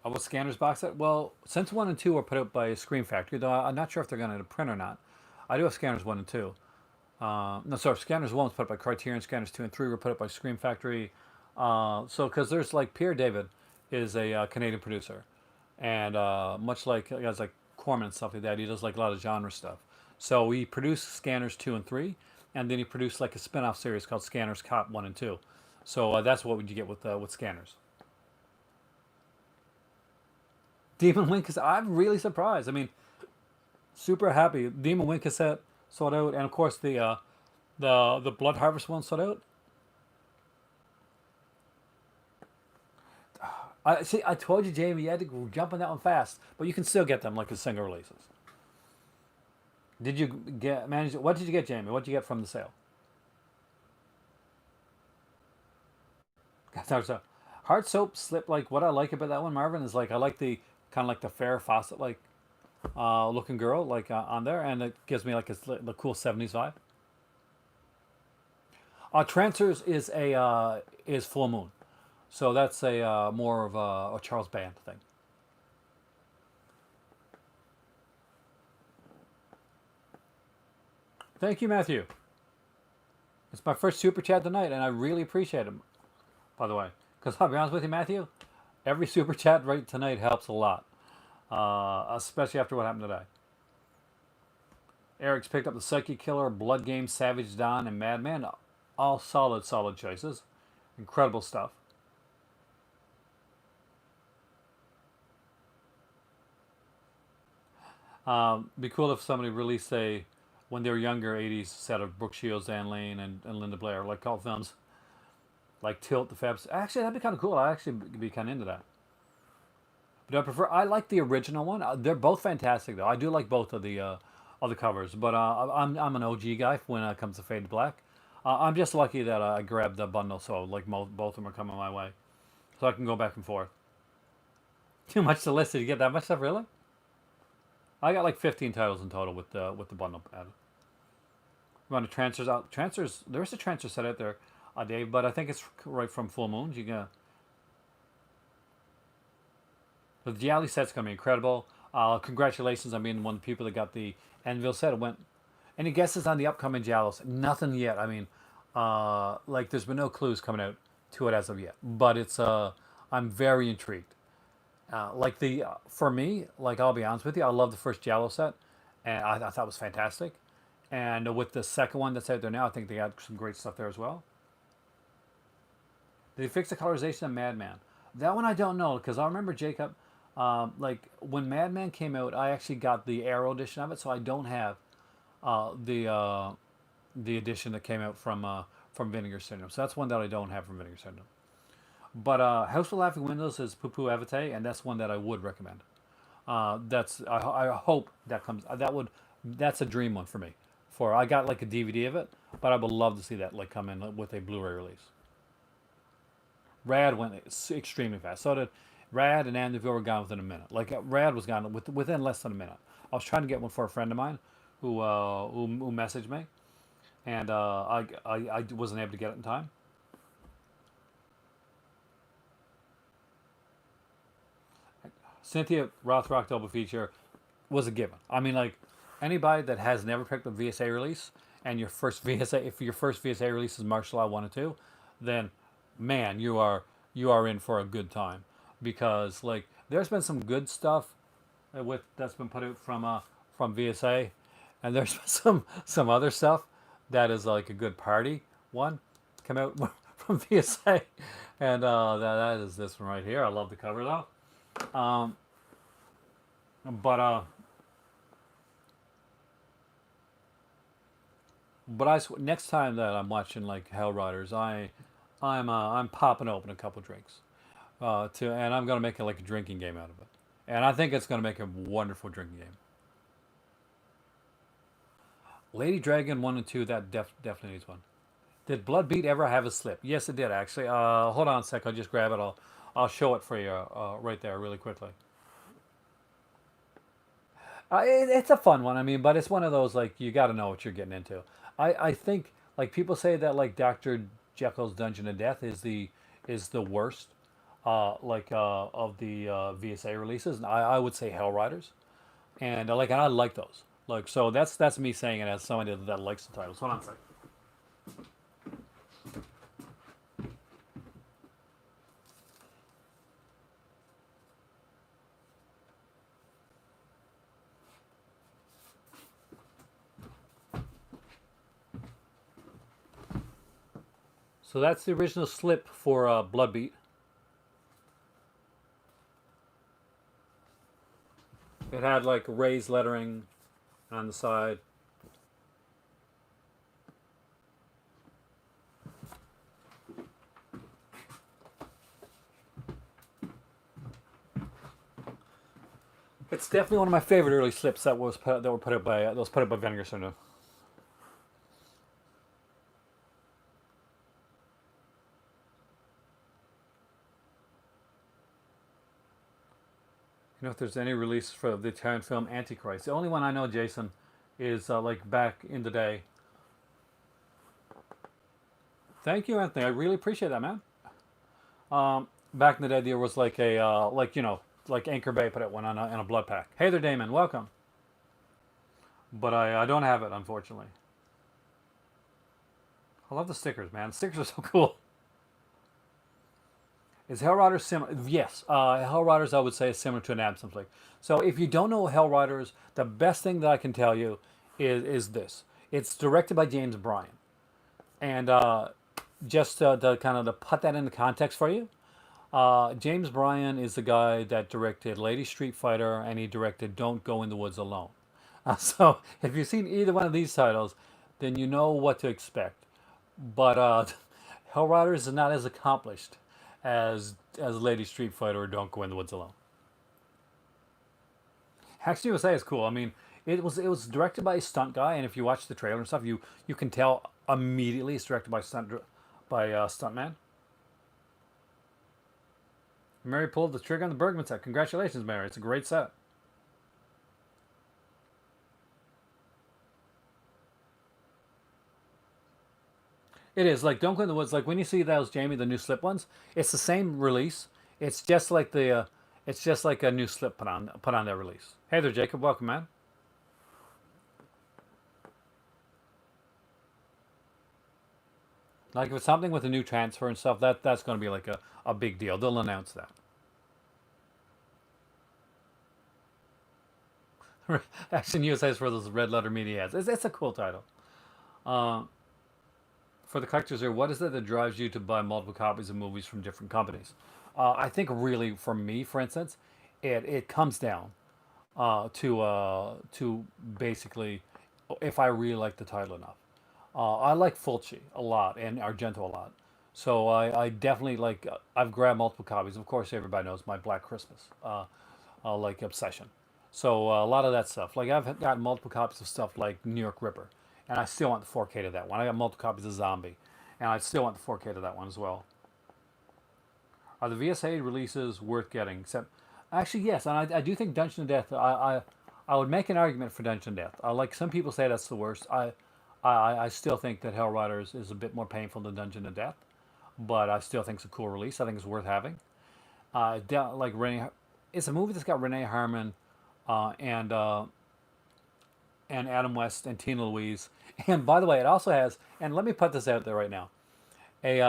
What Scanners box set? Well, since 1 and 2 were put out by Screen Factory, though I'm not sure if they're going to print or not. I do have Scanners 1 and 2. No, sorry, Scanners 1 was put up by Criterion, Scanners 2 and 3 were put up by Screen Factory. So, because there's like Pierre David is a Canadian producer. And much like guys like Corman and stuff like that, he does like a lot of genre stuff. So he produced Scanners 2 and 3, and then he produced like a spin off series called Scanners Cop 1 and 2. So that's what would you get with Scanners. Demon Wing, because I'm really surprised. I mean, super happy. Demon Wing cassette sold out, and of course the Blood Harvest one sold out. I see. I told you, Jamie, you had to jump on that one fast, but you can still get them like the single releases. Did you get manage? What did you get, Jamie? What did you get from the sale? So, hard soap slip. Like what I like about that one, Marvin, is like I like the kind of like the Farrah Fawcett like looking girl like on there, and it gives me like the cool '70s vibe. Trancers is Full Moon, so that's a more of a Charles Band thing. Thank you, Matthew. It's my first super chat tonight, and I really appreciate him. By the way, because I'll be honest with you, Matthew, every super chat right tonight helps a lot, especially after what happened today. Eric's picked up the Psyche Killer, Blood Game, Savage Dawn, and Madman. All solid choices. Incredible stuff. Be cool if somebody released a when they were younger '80s set of Brooke Shields, Anne Lane, and Linda Blair like cult films like Tilt the Fabs. Actually, that'd be kind of cool. I actually be kind of into that. But I prefer. I like the original one. They're both fantastic though. I do like both of the covers. But I'm an OG guy when it comes to Fade to Black. I'm just lucky that I grabbed the bundle, so like both of them are coming my way, so I can go back and forth. Too much to list. Did you get that much stuff? Really? I got like 15 titles in total with the bundle added. Run the transfers out. Transfers. There's a transfer set out there, Dave, but I think it's right from Full Moon. You can. The Gialli set's gonna be incredible. Congratulations on being one of the people that got the Anvil set. It went. Any guesses on the upcoming Giallos? Nothing yet. I mean, like there's been no clues coming out to it as of yet. But it's I'm very intrigued. Like for me, like I'll be honest with you, I love the first Giallo set, and I thought it was fantastic. And with the second one that's out there now, I think they got some great stuff there as well. Did they fix the colorization of Madman? That one I don't know because I remember Jacob. Like when Madman came out, I actually got the Arrow edition of it, so I don't have uh, the uh, the edition that came out from Vinegar Syndrome. So that's one that I don't have from Vinegar Syndrome. But House with Laughing Windows is Poo Poo Avate, and that's one that I would recommend. That's I hope that comes. That's a dream one for me. For I got like a DVD of it, but I would love to see that like come in with a Blu-ray release. Rad went extremely fast. So did Rad and Anvil were gone within a minute. Like Rad was gone within less than a minute. I was trying to get one for a friend of mine who messaged me, and I wasn't able to get it in time. Cynthia Rothrock double feature was a given. I mean, like anybody that has never picked up a VSA release, and your first VSA, if your first VSA release is Martial Law 1 and 2, then man, you are in for a good time because like there's been some good stuff with that's been put out from VSA, and there's some other stuff that is like a good party one come out from VSA, and that is this one right here. I love the cover though. Um, but next time that I'm watching like Hell Riders, I'm popping open a couple drinks, and I'm gonna make it like a drinking game out of it, and I think it's gonna make a wonderful drinking game. Lady Dragon 1 and 2, that definitely needs one. Did Bloodbeat ever have a slip? Yes, it did actually. Hold on a sec. I'll just grab it. I'll show it for you right there, really quickly. It's a fun one. I mean, but it's one of those like you got to know what you're getting into. I think like people say that like Doctor Jekyll's Dungeon of Death is the worst of the VSA releases, and I would say Hell Riders, and I like those. Like so that's me saying it as somebody that likes the titles. Hold on a sec. So that's the original slip for Bloodbeat. It had like raised lettering on the side. It's definitely one of my favorite early slips that were put out by Vinegar Syndrome. You know if there's any release for the Italian film Antichrist. The only one I know, Jason, is like back in the day. Thank you, Anthony. I really appreciate that, man. Back in the day, there was like a like Anchor Bay put out one on in a blood pack. Hey there, Damon. Welcome. But I don't have it, unfortunately. I love the stickers, man. The stickers are so cool. Is Hell Riders similar? Yes. Hell Riders, I would say, is similar to an absinthe flick. So if you don't know Hell Riders, the best thing that I can tell you is this. It's directed by James Bryan. And just to kind of to put that into context for you, James Bryan is the guy that directed Lady Street Fighter, and he directed Don't Go in the Woods Alone. So if you've seen either one of these titles, then you know what to expect. But Hell Riders is not as accomplished as Lady Street Fighter or Don't Go in the Woods Alone. Action USA is cool. I mean, it was directed by a stunt guy, and if you watch the trailer and stuff, you can tell immediately it's directed by stuntman. Mary pulled the trigger on the Bergman set. Congratulations, Mary. It's a great set. It is like Don't Go in the Woods. Like when you see those Jamie the new slip ones, it's the same release. It's just like a new slip put on that release. Hey there, Jacob. Welcome, man. Like if it's something with a new transfer and stuff, that's going to be like a big deal. They'll announce that. Action USA is for those red letter media ads. It's a cool title. Uh, for the collectors here, what is it that drives you to buy multiple copies of movies from different companies? I think really for me, for instance, it comes down to basically if I really like the title enough. I like Fulci a lot and Argento a lot. So I definitely like, I've grabbed multiple copies. Of course, everybody knows my Black Christmas, like obsession. So a lot of that stuff. Like I've got multiple copies of stuff like New York Ripper, and I still want the 4K to that one. I got multiple copies of Zombie, and I still want the 4K to that one as well. Are the VSA releases worth getting? Except, actually, yes, and I do think Dungeon of Death. I would make an argument for Dungeon of Death. Like some people say that's the worst. I still think that Hell Riders is a bit more painful than Dungeon of Death, but I still think it's a cool release. I think it's worth having. Like Renee, it's a movie that's got Renee Harmon, uh, and uh, and Adam West and Tina Louise. And by the way, it also has. And let me put this out there right now: a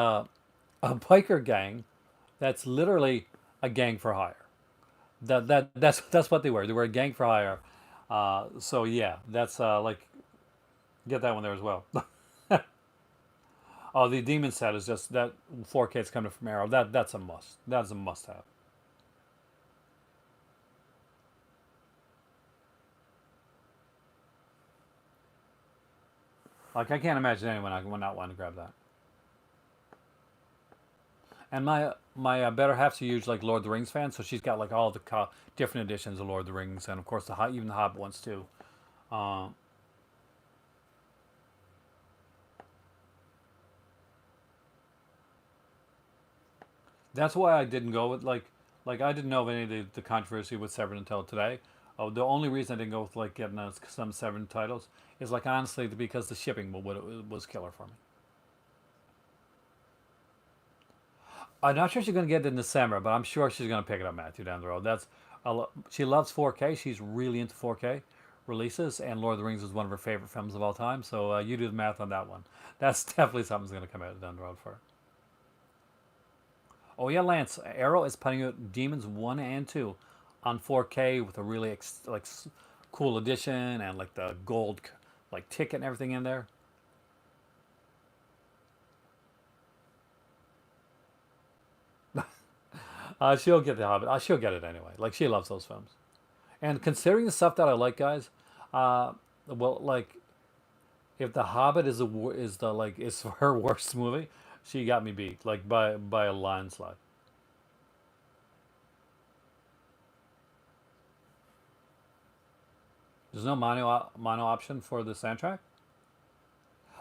a biker gang that's literally a gang for hire. That's what they were. They were a gang for hire. So yeah, that's like get that one there as well. Oh, the demon set is just that 4K is coming from Arrow. That's a must. That's a must have. Like I can't imagine anyone I would not want to grab that. And my better half's a huge like Lord of the Rings fan, so she's got like all the different editions of Lord of the Rings, and of course even the Hobbit ones too. Um, that's why I didn't go with like I didn't know of any of the controversy with Severed until today. Oh, the only reason I didn't go with like getting some Severed titles is like honestly because the shipping was killer for me. I'm not sure she's going to get it in December, but I'm sure she's going to pick it up, Matthew, down the road. She loves 4K. She's really into 4K releases, and Lord of the Rings is one of her favorite films of all time. So you do the math on that one. That's definitely something's going to come out down the road for her. Oh yeah, Lance. Arrow is putting out Demons 1 and 2 on 4K with a really cool edition and like the gold like ticket and everything in there. She'll get the Hobbit. She'll get it anyway. Like she loves those films. And considering the stuff that I like, guys, uh, well, like if The Hobbit is her worst movie, she got me beat like by a landslide. There's no mono option for the soundtrack.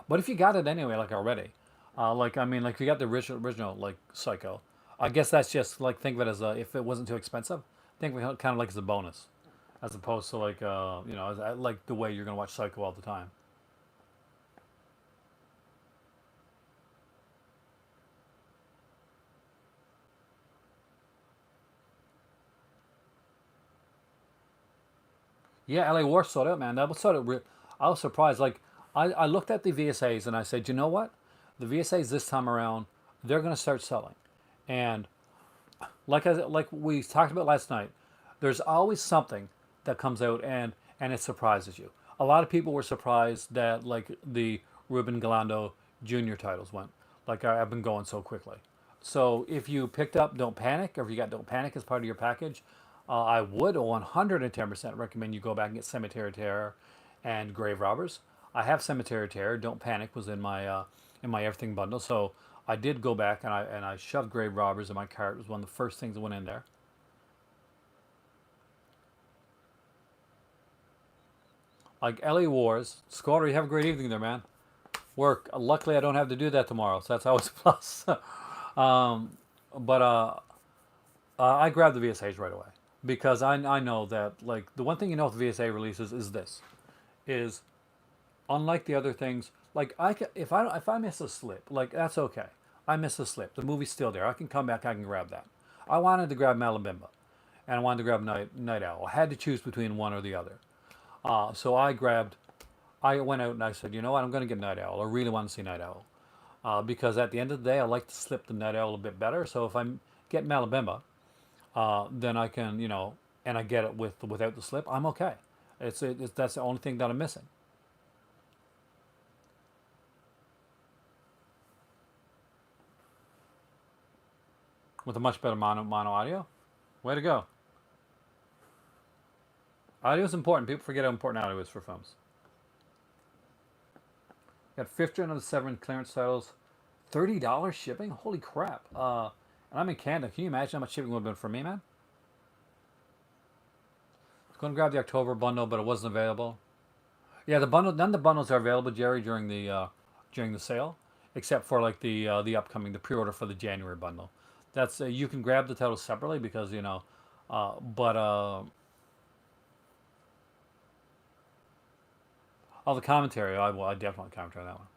But if you got it anyway, like already, like I mean, like you got the original like Psycho. I guess that's just like think of it as a if it wasn't too expensive, think of it kind of like as a bonus, as opposed to like like the way you're gonna watch Psycho all the time. Yeah, LA War sold out, man. That was sort of. I was surprised. Like, I looked at the VSAs and I said, you know what? The VSAs this time around, they're going to start selling. And like we talked about last night, there's always something that comes out and it surprises you. A lot of people were surprised that like the Ruben Galando Jr. titles went. Like I've been going so quickly. So if you picked up Don't Panic, or if you got Don't Panic as part of your package, I would 110% recommend you go back and get Cemetery Terror and Grave Robbers. I have Cemetery Terror. Don't Panic was in my everything bundle, so I did go back and I shoved Grave Robbers in my cart. It was one of the first things that went in there. Like LA Wars, Squatter, you have a great evening there, man. Work. Luckily, I don't have to do that tomorrow, so that's always a plus. um, but I grabbed the VSAs right away because I know that like the one thing you know with VSA releases is this is unlike the other things. Like if I miss a slip, like that's okay. I miss a slip. The movie's still there. I can come back. I can grab that. I wanted to grab Malabimba, and I wanted to grab Night Owl. I had to choose between one or the other. So I grabbed. I went out and I said, you know what? I'm going to get Night Owl. I really want to see Night Owl because at the end of the day, I like to slip the Night Owl a bit better. So if I get Malabimba, then I can, and I get it without the slip, I'm okay. That's the only thing that I'm missing. With a much better mono audio. Way to go. Audio is important. People forget how important audio is for films. Got 50 of the 7 clearance titles, $30 shipping. Holy crap! And I'm in Canada. Can you imagine how much shipping would have been for me, man? I was going to grab the October bundle, but it wasn't available. Yeah, the bundle. None of the bundles are available, Jerry, during the sale, except for like the upcoming the pre-order for the January bundle. That's you can grab the titles separately because but all the commentary. I definitely commentary on that one.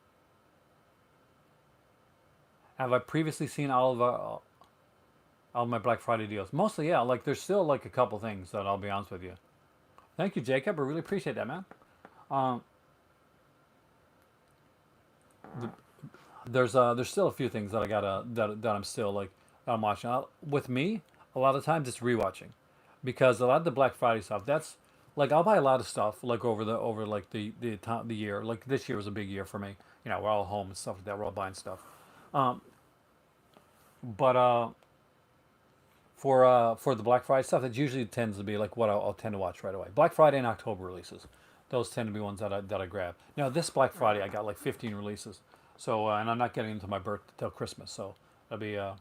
Have I previously seen all of my Black Friday deals? Mostly, yeah. Like there's still like a couple things that I'll be honest with you. Thank you, Jacob. I really appreciate that, man. Um, there's still a few things that I gotta that I'm still like that I'm watching. With me, a lot of times it's rewatching. because a lot of the Black Friday stuff, that's like I'll buy a lot of stuff like over like the year. Like this year was a big year for me. You know, we're all home and stuff like that. We're all buying stuff. Um, but for the Black Friday stuff, it usually tends to be like what I'll tend to watch right away. Black Friday and October releases, those tend to be ones that I grab. Now this Black Friday, I got like 15 releases, so and I'm not getting into my birthday till Christmas, so that'll be an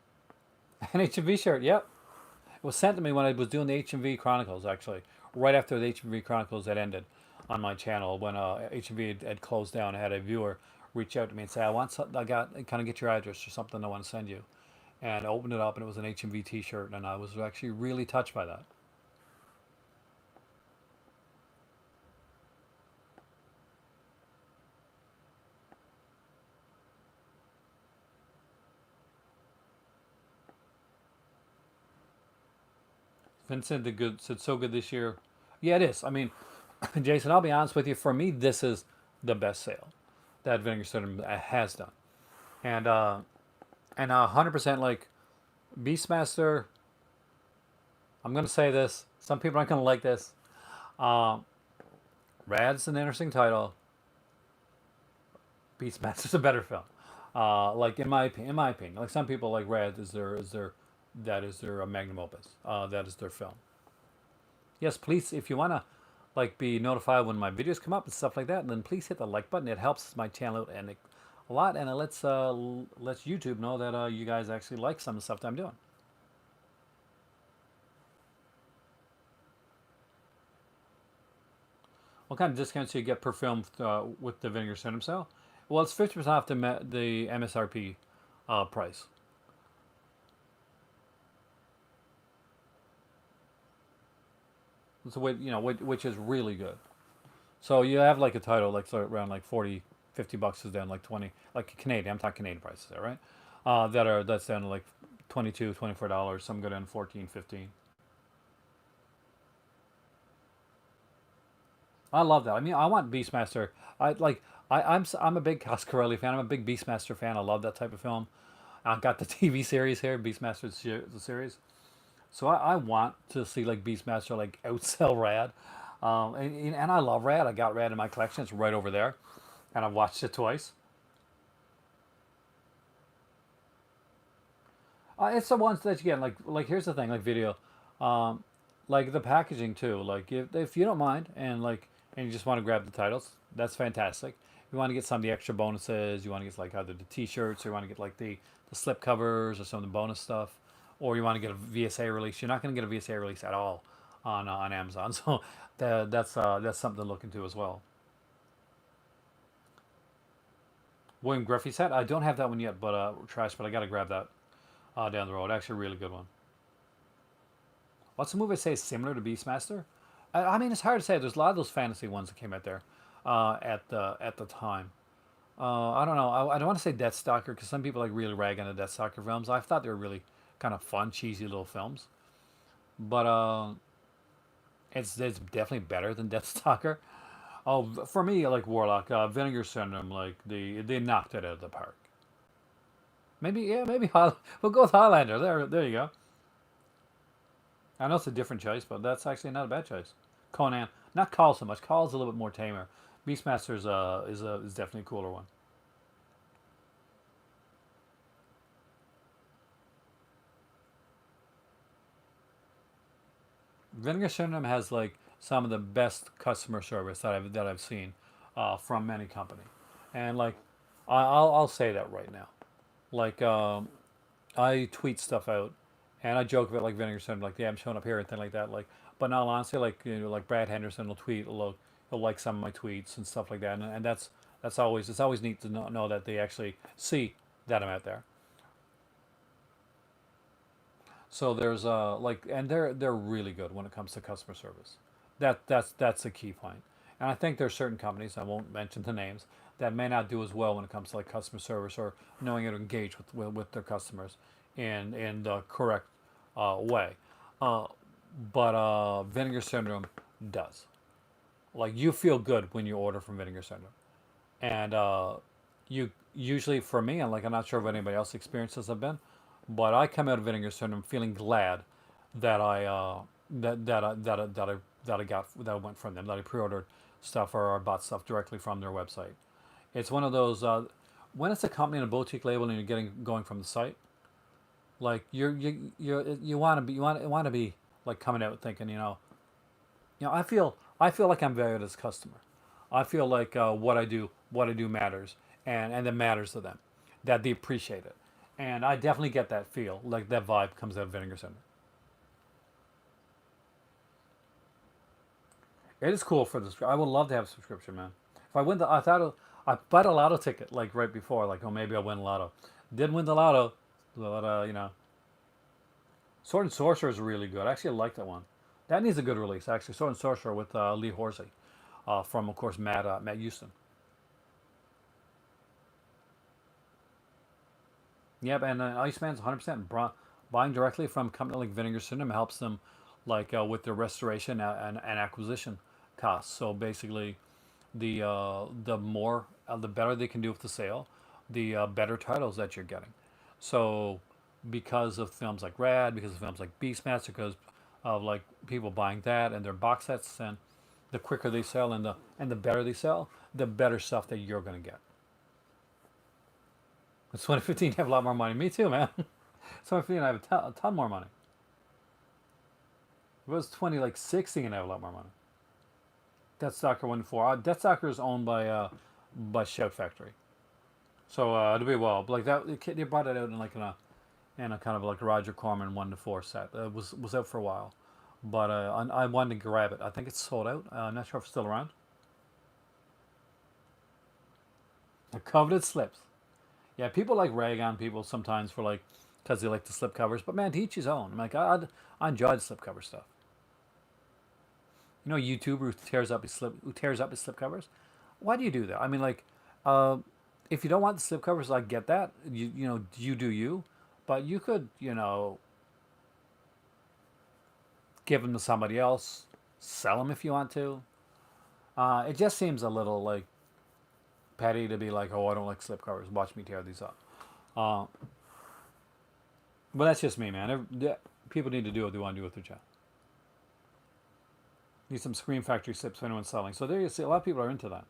HMV shirt. Yep, it was sent to me when I was doing the HMV Chronicles, actually, right after the HMV Chronicles had ended on my channel when HMV had closed down. I had a viewer reach out to me and say, "I want something. I got kind of get your address or something. I want to send you." And I opened it up, and it was an HMV T-shirt, and I was actually really touched by that. Vincent did good. Said so good this year. Yeah, it is. I mean, Jason, I'll be honest with you. For me, this is the best sale that Vinegar Syndrome has done, and 100% like Beastmaster. I'm gonna say this. Some people aren't gonna like this. Uh, Rad's an interesting title. Beastmaster's a better film. Like in my opinion, like some people like Rad is their magnum opus. That is their film. Yes, please, if you wanna like be notified when my videos come up and stuff like that, then please hit the like button. It helps my channel out and a lot, and it lets YouTube know that you guys actually like some of the stuff that I'm doing. What kind of discounts do you get per film with the Vinegar Syndrome sale? Well, it's 50% off the MSRP price. So which is really good. So you have like a title like so around like 40, 50 bucks is down like 20, like Canadian. I'm talking Canadian prices there, right? That's down to like 22, $24. Some go down to 14, 15. I love that. I mean, I want Beastmaster. I like. I'm a big Coscarelli fan. I'm a big Beastmaster fan. I love that type of film. I got the TV series here, Beastmaster the series. So I want to see like Beastmaster like outsell Rad, and I love Rad. I got Rad in my collection. It's right over there, and I've watched it twice. It's the ones that you get like here's the thing like video, um, like the packaging too. Like if you don't mind and you just want to grab the titles, that's fantastic. You want to get some of the extra bonuses. You want to get like either the T-shirts or you want to get like the slip covers or some of the bonus stuff, or you want to get a VSA release. You're not going to get a VSA release at all on Amazon, so that's something to look into as well. William Griffey set. I don't have that one yet, but trash. But I got to grab that down the road. Actually, a really good one. What's the movie I say is similar to Beastmaster? I mean, it's hard to say. There's a lot of those fantasy ones that came out there at the time. I don't know. I don't want to say Deathstalker because some people like really rag on the Deathstalker films. I thought they were really kind of fun, cheesy little films. But it's definitely better than Deathstalker. Oh, for me, like Warlock, Vinegar Syndrome, like they knocked it out of the park. Maybe yeah, maybe we'll go with Highlander. There you go. I know it's a different choice, but that's actually not a bad choice. Conan, not Call so much. Call's a little bit more tamer. Beastmaster's is definitely a cooler one. Vinegar Syndrome has like some of the best customer service that I've seen from any company, and like I'll say that right now. Like I tweet stuff out, and I joke about like Vinegar Syndrome, like yeah I'm showing up here and thing like that. Like, but now honestly, like like Brad Henderson will tweet, he'll like some of my tweets and stuff like that, and that's always it's always neat to know that they actually see that I'm out there. So there's like, and they're really good when it comes to customer service. That's a key point. And I think there's certain companies I won't mention the names that may not do as well when it comes to like customer service or knowing how to engage with their customers in the correct way. Uh, but Vinegar Syndrome does. Like you feel good when you order from Vinegar Syndrome, and you usually for me, and like I'm not sure if anybody else experiences have been, but I come out of Vinegar Syndrome feeling glad that I that I got that went from them, that I pre-ordered stuff or bought stuff directly from their website. It's one of those when it's a company and a boutique label and you're getting going from the site, like you want to be want to be like coming out thinking, I feel like I'm valued as a customer. I feel like what I do matters, and it matters to them, that they appreciate it, and I definitely get that feel, like that vibe comes out of Vinegar Syndrome. It is cool for this. I would love to have a subscription, man. If I win the, I thought I bought a lotto ticket like right before, like oh maybe I'll win lotto. Didn't win the lotto, but Sword and Sorcerer is really good. I actually like that one. That needs a good release actually. Sword and Sorcerer with Lee Horsey, from of course Matt Houston. Yep, and Iceman's 100% buying directly from a company like Vinegar Syndrome helps them, like with their restoration and acquisition costs. So basically, the more the better they can do with the sale, the better titles that you're getting. So because of films like Rad, because of films like Beastmaster, because of like people buying that and their box sets, and the quicker they sell and the better they sell, the better stuff that you're going to get. It's 2015, you have a lot more money. Me too, man. 2015, I have a ton more money. If it was 20 like 16, I have a lot more money. Deathstalker 1 4. Deathstalker is owned by Shout Factory. So it'll be well. Like that, they brought it out in a kind of like Roger Corman 1 to 4 set. It was out for a while, but I wanted to grab it. I think it's sold out. I'm not sure if it's still around. The coveted slips. Yeah, people like rag on people sometimes for like because they like the slip covers. But man, to each his own. I'm like I enjoy the slip cover stuff. YouTuber who tears up his slip covers. Why do you do that? I mean, like, uh, if you don't want the slip covers, I get that. You do you, but you could give them to somebody else, sell them if you want to. It just seems a little like petty to be like, oh, I don't like slip covers. Watch me tear these up. Uh, but that's just me, man. People need to do what they want to do with their job. Need some Scream Factory slips for anyone selling. So there you see, a lot of people are into that.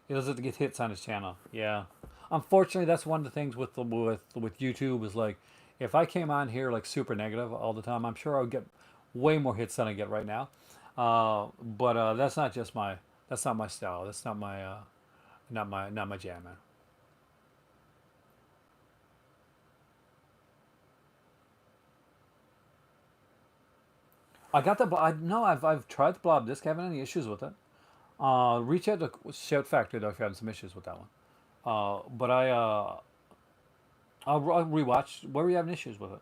He does it to get hits on his channel. Yeah. Unfortunately, that's one of the things with YouTube is like, if I came on here like super negative all the time, I'm sure I would get way more hits than I get right now. But that's not my style. That's not my jam, man. I got the I no, I've tried the blob disc. I haven't any issues with it. Reach out to Shout Factory though if you're having some issues with that one. But I'll rewatch. Where were you having issues with it?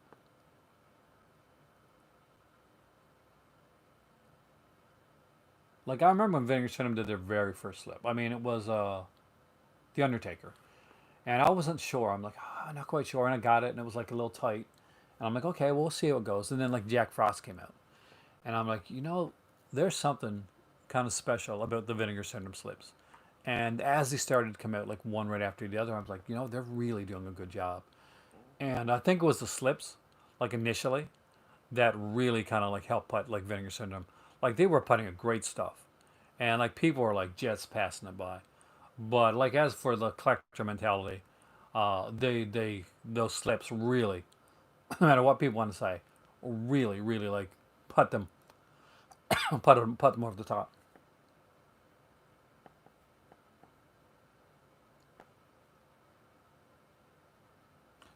Like I remember when Vinegar Syndrome did their very first slip. I mean, it was the Undertaker, and I wasn't sure. I'm like, I'm not quite sure, and I got it, and it was like a little tight, and I'm like, okay, well, we'll see how it goes. And then like Jack Frost came out, and I'm like, there's something kind of special about the Vinegar Syndrome slips. And as they started to come out like one right after the other, I was like, they're really doing a good job. And I think it was the slips, like initially, that really kind of like helped put like Vinegar Syndrome. Like they were putting a great stuff, and like people were like just passing it by. But like as for the collector mentality, they those slips really, no matter what people want to say, really really like put them put them over the top.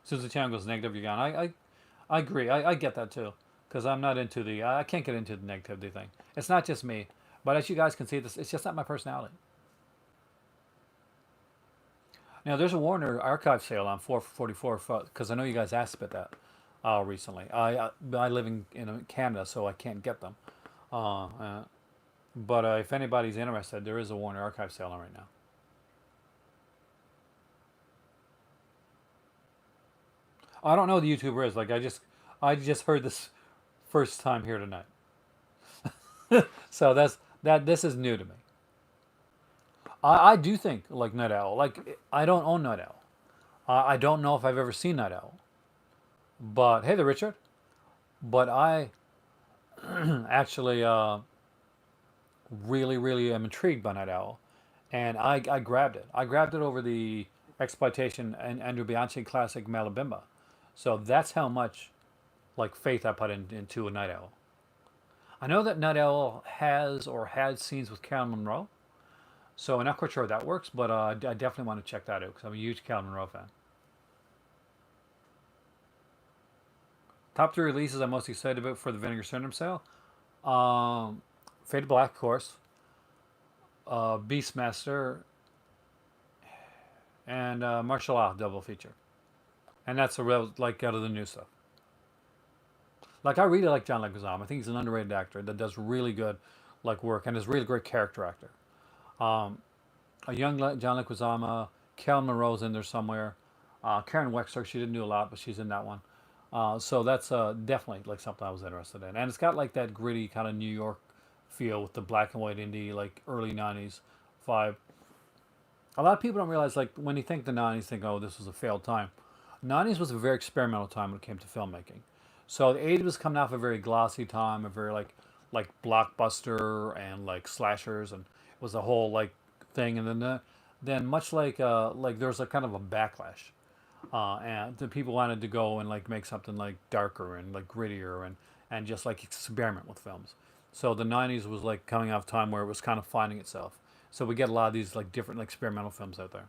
As soon as the channel goes negative, you're gone. I agree. I get that too, because I'm not into the. I can't get into the negativity thing. It's not just me, but as you guys can see, this it's just not my personality. Now there's a Warner archive sale on 444 because I know you guys asked about that recently. I live in Canada, so I can't get them. But if anybody's interested, there is a Warner archive sale on right now. I don't know who the YouTuber is. Like I just heard this first time here tonight. So that this is new to me. I do think like Night Owl. Like I don't own Night Owl. I don't know if I've ever seen Night Owl. But hey there, Richard. But I actually really am intrigued by Night Owl, and I grabbed it. I grabbed it over the exploitation and Andrew Bianchi classic Malabimba. So that's how much like faith I put into a Night Owl. I know that Night Owl has or had scenes with Carolyn Monroe, so I'm not quite sure how that works, but I definitely want to check that out because I'm a huge Carolyn Monroe fan. Top three releases I'm most excited about for the Vinegar Syndrome sale. Um, Faded Black, of course, Beastmaster, and Martial Law double feature. And that's a real like out of the new stuff. Like I really like John Leguizamo. I think he's an underrated actor that does really good like work and is a really great character actor. Um, a young John Leguizamo, Kel Monroe's in there somewhere. Karen Wexler, she didn't do a lot, but she's in that one. So that's definitely like something I was interested in, and it's got like that gritty kind of New York feel with the black and white indie like early '90s vibe. A lot of people don't realize like when you think the '90s, think oh this was a failed time. '90s was a very experimental time when it came to filmmaking. So the '80s was coming off a very glossy time, a very like blockbuster and like slashers, and it was a whole like thing. And then much like there was a kind of a backlash, and the people wanted to go and like make something like darker and like grittier and just like experiment with films. So the '90s was like coming off time where it was kind of finding itself. So we get a lot of these like different like experimental films out there.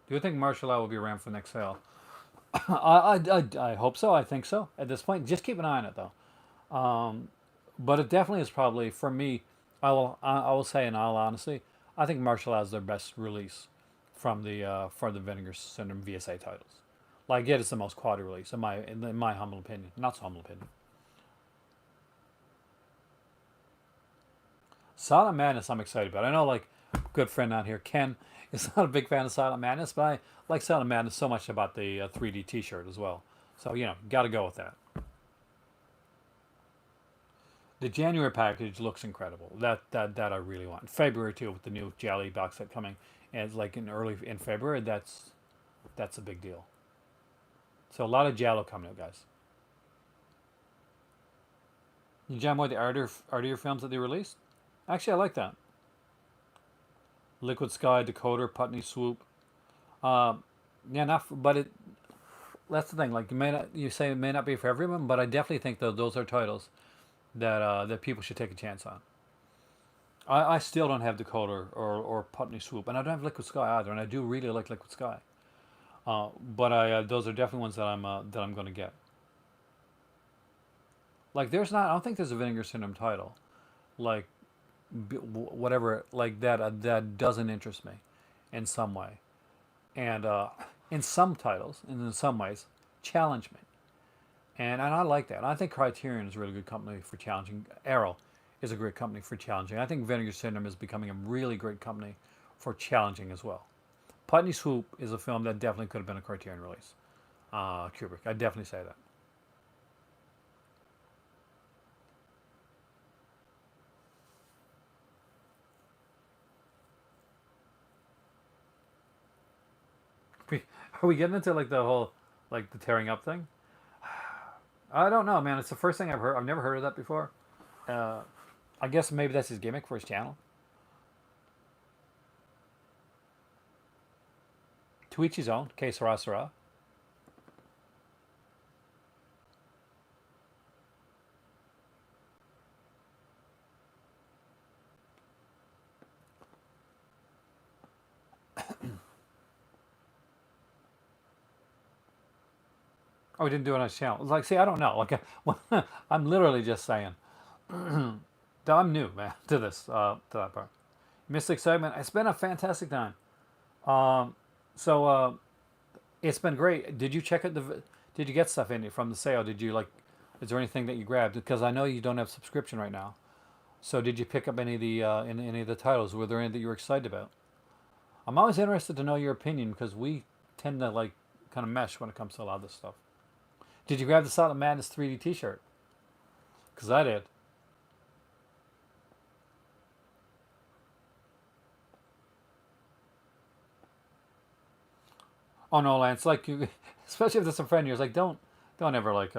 Do you think martial law will be around for next sale? I hope so. I think so. At this point, just keep an eye on it though. But it definitely is probably for me. I will say in all honesty, I think martial law is their best release from the Vinegar Syndrome VSA titles. Like it is the most quality release in my humble opinion. Not so humble opinion. Silent Madness, I'm excited about. I know, like, good friend out here, Ken, is not a big fan of Silent Madness, but I like Silent Madness so much about the 3D T-shirt as well. So got to go with that. The January package looks incredible. That I really want. February too, with the new Jelly box set coming, and like in February, that's a big deal. So a lot of Jello coming out, guys. You jam more the artier films that they released. Actually, I like that. Liquid Sky, Decoder, Putney Swoop. Uh, yeah, not but it. That's the thing. Like you say it may not be for everyone, but I definitely think that those are titles that people should take a chance on. I still don't have Decoder or Putney Swoop, and I don't have Liquid Sky either, and I do really like Liquid Sky. But I those are definitely ones that I'm going to get. Like there's not. I don't think there's a Vinegar Syndrome title like whatever like that that doesn't interest me in some way, and in some titles and in some ways challenge me. And I like that. I think Criterion is a really good company for challenging. Arrow is a great company for challenging. I think Vinegar Syndrome is becoming a really great company for challenging as well. Putney Swoop is a film that definitely could have been a Criterion release. Kubrick, I definitely say that. Are we getting into like the whole like the tearing up thing? I don't know, man. It's the first thing I've heard. I've never heard of that before. Uh, I guess maybe that's his gimmick for his channel. To each his own. Que sera, sera. Oh, he didn't do it on his channel. Like, see, I don't know. Like, I'm literally just saying. I'm new, man, to this, to that part. Missed excitement. It's been a fantastic time. Um, so it's been great. Did you check it? Did you get stuff in it from the sale? Did you like? Is there anything that you grabbed? Because I know you don't have subscription right now. So did you pick up any of the any of the titles? Were there any that you were excited about? I'm always interested to know your opinion because we tend to like kind of mesh when it comes to a lot of this stuff. Did you grab the Silent Madness 3D T-shirt? Because I did. Oh no, Lance, like you, especially if there's some friend of yours, like don't ever like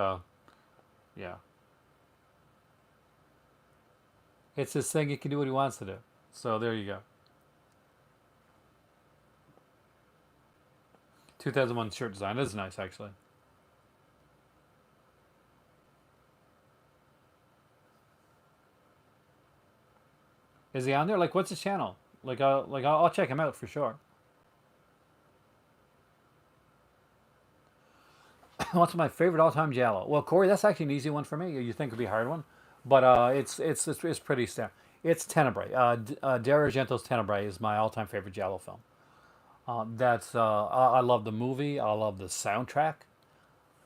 yeah. It's this thing. He can do what he wants to do. So there you go. 2001 shirt design. That is nice, actually. Is he on there? Like, what's his channel? I'll check him out for sure. What's my favorite all-time Jello? Well, Corey, that's actually an easy one for me. You think it'd be a hard one, but it's pretty standard. It's Tenebrae. Dario Argento's Tenebrae is my all-time favorite Jello film. I love the movie. I love the soundtrack.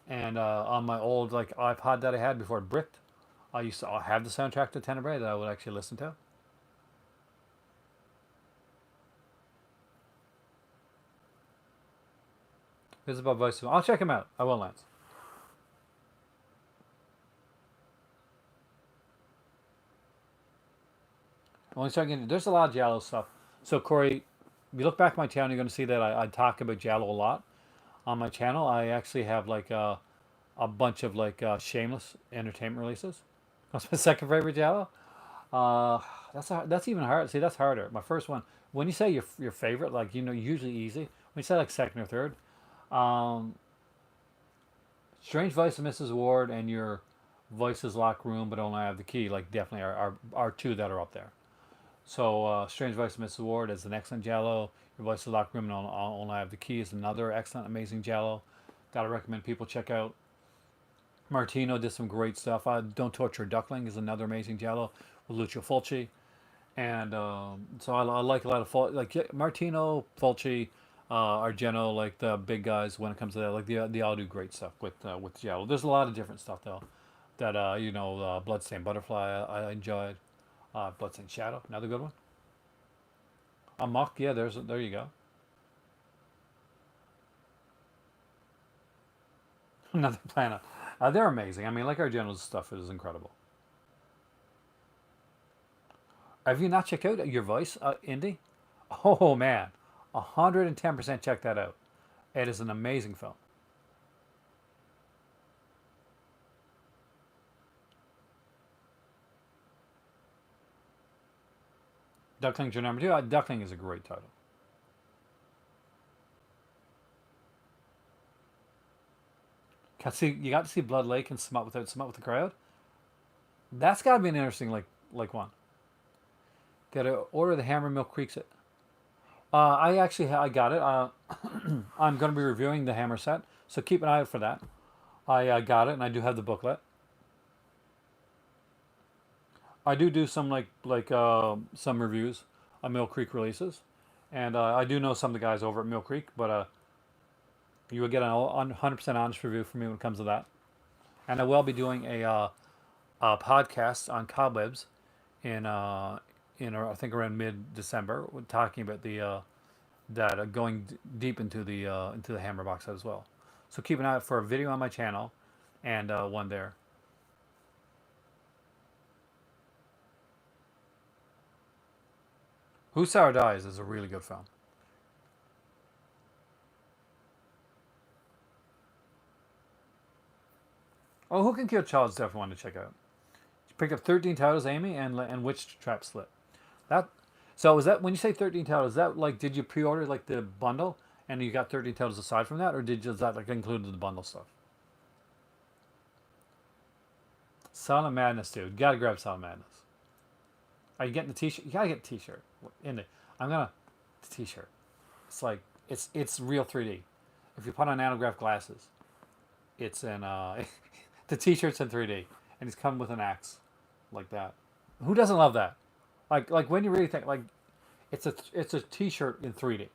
And on my old like iPod that I had before it bricked, I used to have the soundtrack to Tenebrae that I would actually listen to. This is about voice. I'll check him out. I will, Lance. Only second. There's a lot of Giallo stuff. So Corey, if you look back at my channel, you're going to see that I talk about Giallo a lot on my channel. I actually have like a bunch of like shameless entertainment releases. That's my second favorite Giallo. Uh, that's even hard. See, that's harder. My first one. When you say your favorite, like usually easy. When you say like second or third, um, Strange Voice of Mrs. Ward and your Voices Lock Room, but only have the key. Like definitely are two that are up there. So Strange Voice of Mrs. Ward is an excellent Jello. Your Voices Lock Room and only have the key is another excellent, amazing Jello that I recommend people check out. Martino did some great stuff. Don't Torture Duckling is another amazing Jello with Lucio Fulci. And so I like a lot of like yeah, Martino, Fulci, Argento, like the big guys when it comes to that. Like they all do great stuff with Giallo. There's a lot of different stuff though. That Bloodstained Butterfly I enjoyed. Bloodstained Shadow, another good one. Amok, yeah, there you go. Another planet. They're amazing. I mean, like Argento's stuff is incredible. Have you not checked out Your Voice, Indy? Oh man, 110% check that out. It is an amazing film. Ducklings are number two. Duckling is a great title. You got to see Blood Lake and Smut with the Crowd. That's got to be an interesting like one. Got to order the Hammer Mill Creek. I got it. I'm going to be reviewing the Hammer set, so keep an eye out for that. I got it, and I do have the booklet. I do some some reviews on Mill Creek releases, and I do know some of the guys over at Mill Creek, but you will get an 100% honest review from me when it comes to that. And I will be doing a podcast on cobwebs in I think around mid December, talking about the that going deep into the Hammer box set as well. So keep an eye out for a video on my channel, and one there. Who Sour Dies is a really good film. Oh, Who Can Kill Child is definitely one to check out. She picked up 13 titles, Amy, and Witch Trap Slit. That so is that when you say 13 titles? Is that like did you pre-order like the bundle and you got 13 titles aside from that, or does that like include the bundle stuff? Silent Madness, dude. Gotta grab Silent Madness. Are you getting the T-shirt? You gotta get the T-shirt. In it, I'm gonna the T-shirt. It's like it's real 3D. If you put on nanograph glasses, it's in the T-shirt's in 3D, and he's coming with an axe, like that. Who doesn't love that? Like when you really think like it's a T-shirt in 3D.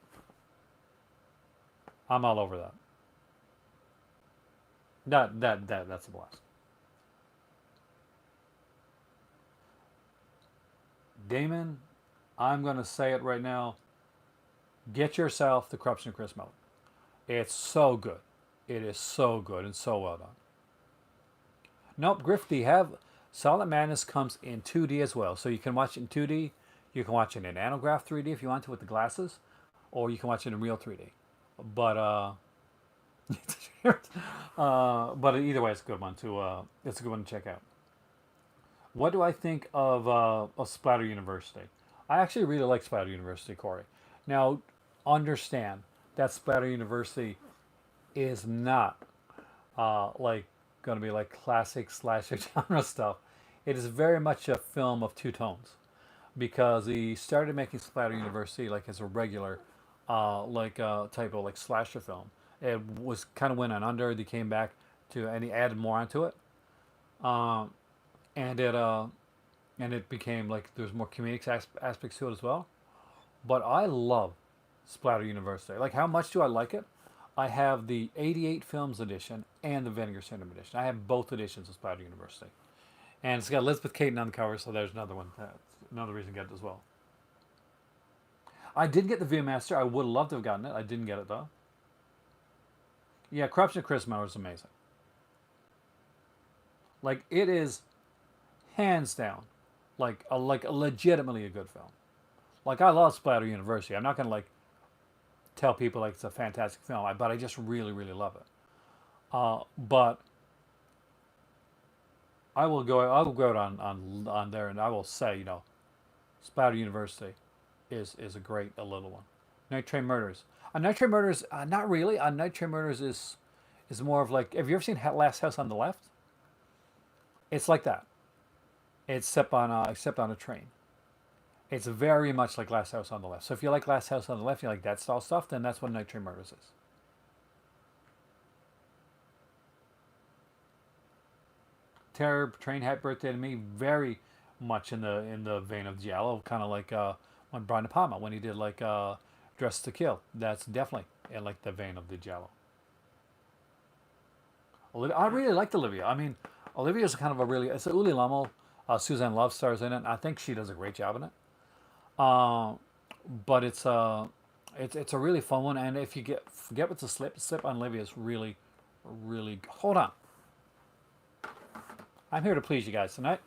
I'm all over that. That's a blast. Damon, I'm gonna say it right now. Get yourself the Corruption of Chris Miller. It's so good. It is so good and so well done. Nope, Griff, they have Silent Madness comes in 2D as well. So you can watch it in 2D. You can watch it in Anograph 3D if you want to with the glasses, or you can watch it in real 3D. But but either way, it's a good one to it's a good one to check out. What do I think of Splatter University? I actually really like Splatter University, Corey. Now, understand that Splatter University is not like going to be like classic slasher genre stuff. It is very much a film of two tones because he started making Splatter University like as a regular, type of like slasher film. It was kind of went on under. He came back to and he added more onto it, um, and it became like there's more comedic aspects to it as well. But I love Splatter University. Like, how much do I like it? I have the '88 Films edition and the Vinegar Cinema edition. I have both editions of Splatter University, and it's got Elizabeth Caton on the cover, so there's another one. Another reason to get it as well. I did get the Viewmaster. I would have loved to have gotten it. I didn't get it though. Yeah, Corruption of Charisma was amazing. Like it is hands down, like a legitimately a good film. Like I love Splatter University. I'm not gonna like tell people like it's a fantastic film, but I just really really love it. But I will go out on there and I will say Splatter University is a great a little one. Night Train Murders. Night Train Murders, not really. Night Train Murders is more of like. Have you ever seen Last House on the Left? It's like that. Except on a train. It's very much like Last House on the Left. So if you like Last House on the Left, you like that style stuff, then that's what Night Train Murders is. Terror Train Hat Birthday to Me, very much in the vein of Giallo, kind of like when Brian De Palma when he did like Dress to Kill. That's definitely in like the vein of the Giallo. I really liked Olivia. I mean, Olivia's kind of a really it's a Uli Lommel. Suzanne Love stars in it. And I think she does a great job in it. Uh, but it's a really fun one. And if you forget what to slip on Olivia is really, really. Hold on, I'm here to please you guys tonight.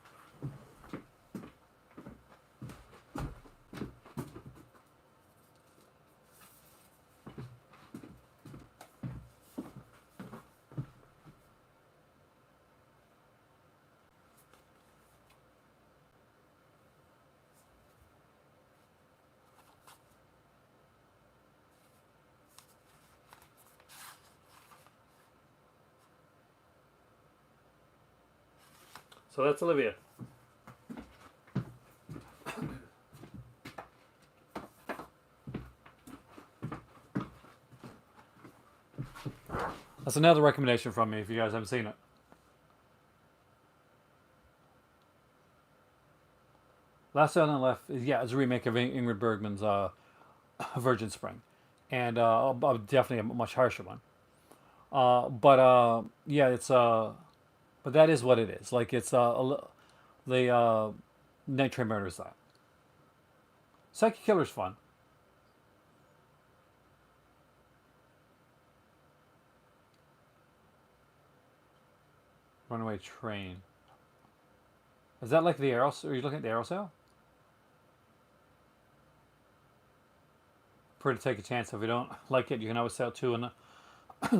So that's Olivia. That's another recommendation from me if you guys haven't seen it. Last Out on the Left, yeah, it's a remake of Ingrid Bergman's Virgin Spring, and definitely a much harsher one. But yeah, but that is what it is. Like it's the Night Train Murder is that. Psychic Killer's fun. Runaway Train. Is that like the arrow? Are you looking at the arrow sale? For to take a chance if you don't like it, you can always sell it to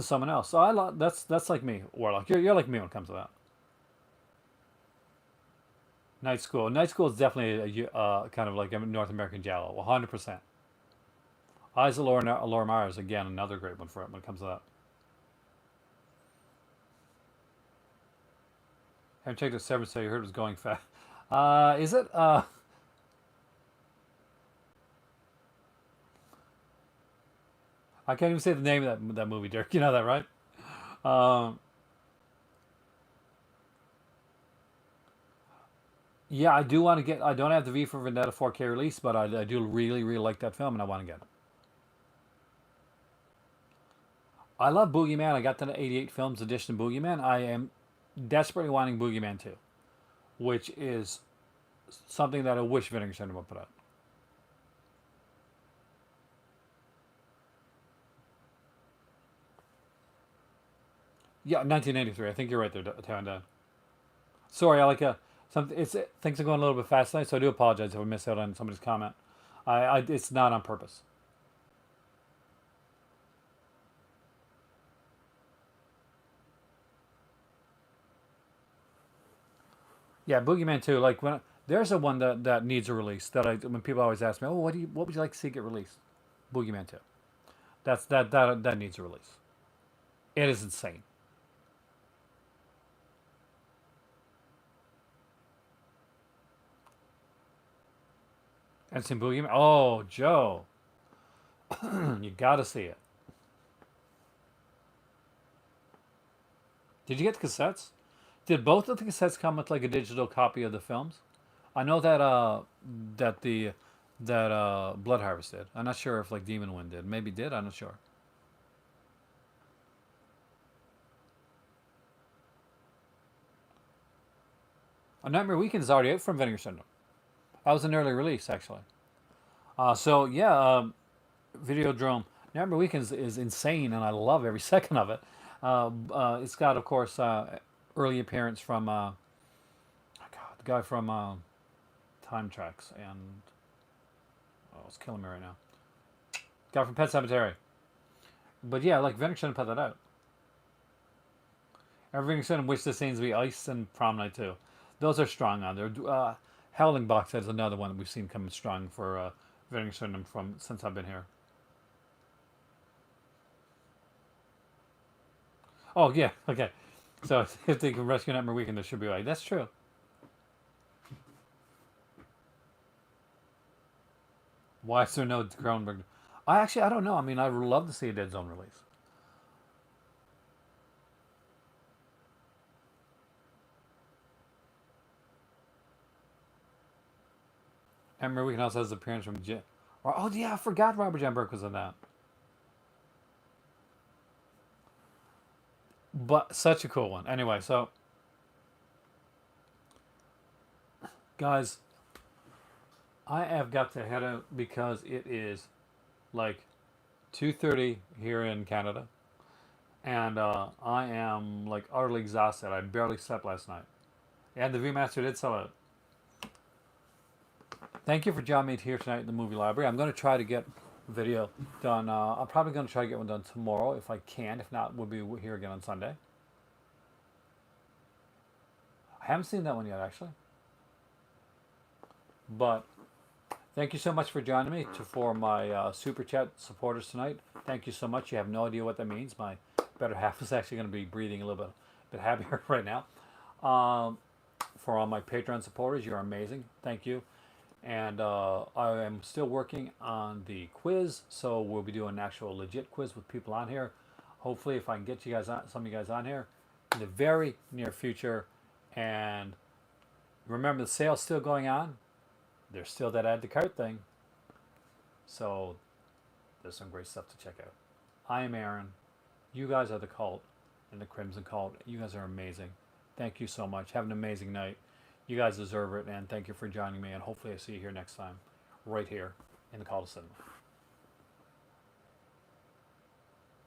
someone else. So that's like me, Warlock. You're like me when it comes to that. Night School. Night School is definitely kind of like a North American Giallo, 100%. Eyes of Laura Myers, again, another great one for it when it comes to that. Haven't checked the Severance, so you heard it was going fast. Is it? I can't even say the name of that movie, Dirk. You know that, right? Um, yeah, I do want to get. I don't have the V for Vendetta 4K release, but I do really, really like that film, and I want to get it. I love Boogeyman. I got the '88 Films edition of Boogeyman. I am desperately wanting Boogeyman 2, which is something that I wish Vinegar Syndrome would put out. Yeah, 1983. I think you're right there, Towanda. Sorry, I like things are going a little bit fast tonight, so I do apologize if I missed out on somebody's comment. It's not on purpose. Yeah, Boogeyman 2. Like when there's a one that needs a release that I when people always ask me, oh, what would you like to see get released? Boogeyman 2. That needs a release. It is insane. And some Boogeyman. Oh, Joe, you got to see it. Did you get the cassettes? Did both of the cassettes come with like a digital copy of the films? I know that the that Blood Harvest did. I'm not sure if like Demon Wind did. Maybe did. I'm not sure. Nightmare Weekend is already out from Vinegar Syndrome. That was an early release actually. So yeah, Videodrome. Nightmare Weekend is insane, and I love every second of it. It's got, of course, early appearance from oh God, the guy from Time Tracks, and oh, it's killing me right now. Guy from Pet Cemetery. But yeah, like Vinegar shouldn't put that out. Everything shouldn't wish the scenes be Ice and Prom Night too. Those are strong on there. Howling Box is another one that we've seen coming strong for Vinegar Syndrome from since I've been here. Oh yeah, okay. So if they can rescue Nightmare Weekend, there should be like that's true. Why is there no Cronenberg? I don't know. I mean, I would love to see a Dead Zone release. Nightmare Weekend also has appearance from oh yeah, I forgot Robert John Burke was in that. But such a cool one. Anyway, so guys, I have got to head out because it is like 2:30 here in Canada, and I am like utterly exhausted. I barely slept last night, and the ViewMaster did sell out. Thank you for joining me here tonight in the movie library. I'm going to try to get video done. I'm probably going to try to get one done tomorrow if I can. If not, we'll be here again on Sunday. I haven't seen that one yet, actually. But thank you so much for joining me for my super chat supporters tonight. Thank you so much. You have no idea what that means. My better half is actually going to be breathing a little bit happier right now. Um, for all my Patreon supporters, you're amazing. Thank you. And I am still working on the quiz, so we'll be doing an actual legit quiz with people on here. Hopefully, if I can get you guys on, some of you guys on here in the very near future. And remember, the sale's still going on. There's still that add to cart thing. So there's some great stuff to check out. I am Aaron. You guys are the cult and the Crimson Cult. You guys are amazing. Thank you so much. Have an amazing night. You guys deserve it, and thank you for joining me. And hopefully, I see you here next time, right here in the Cult of Cinema.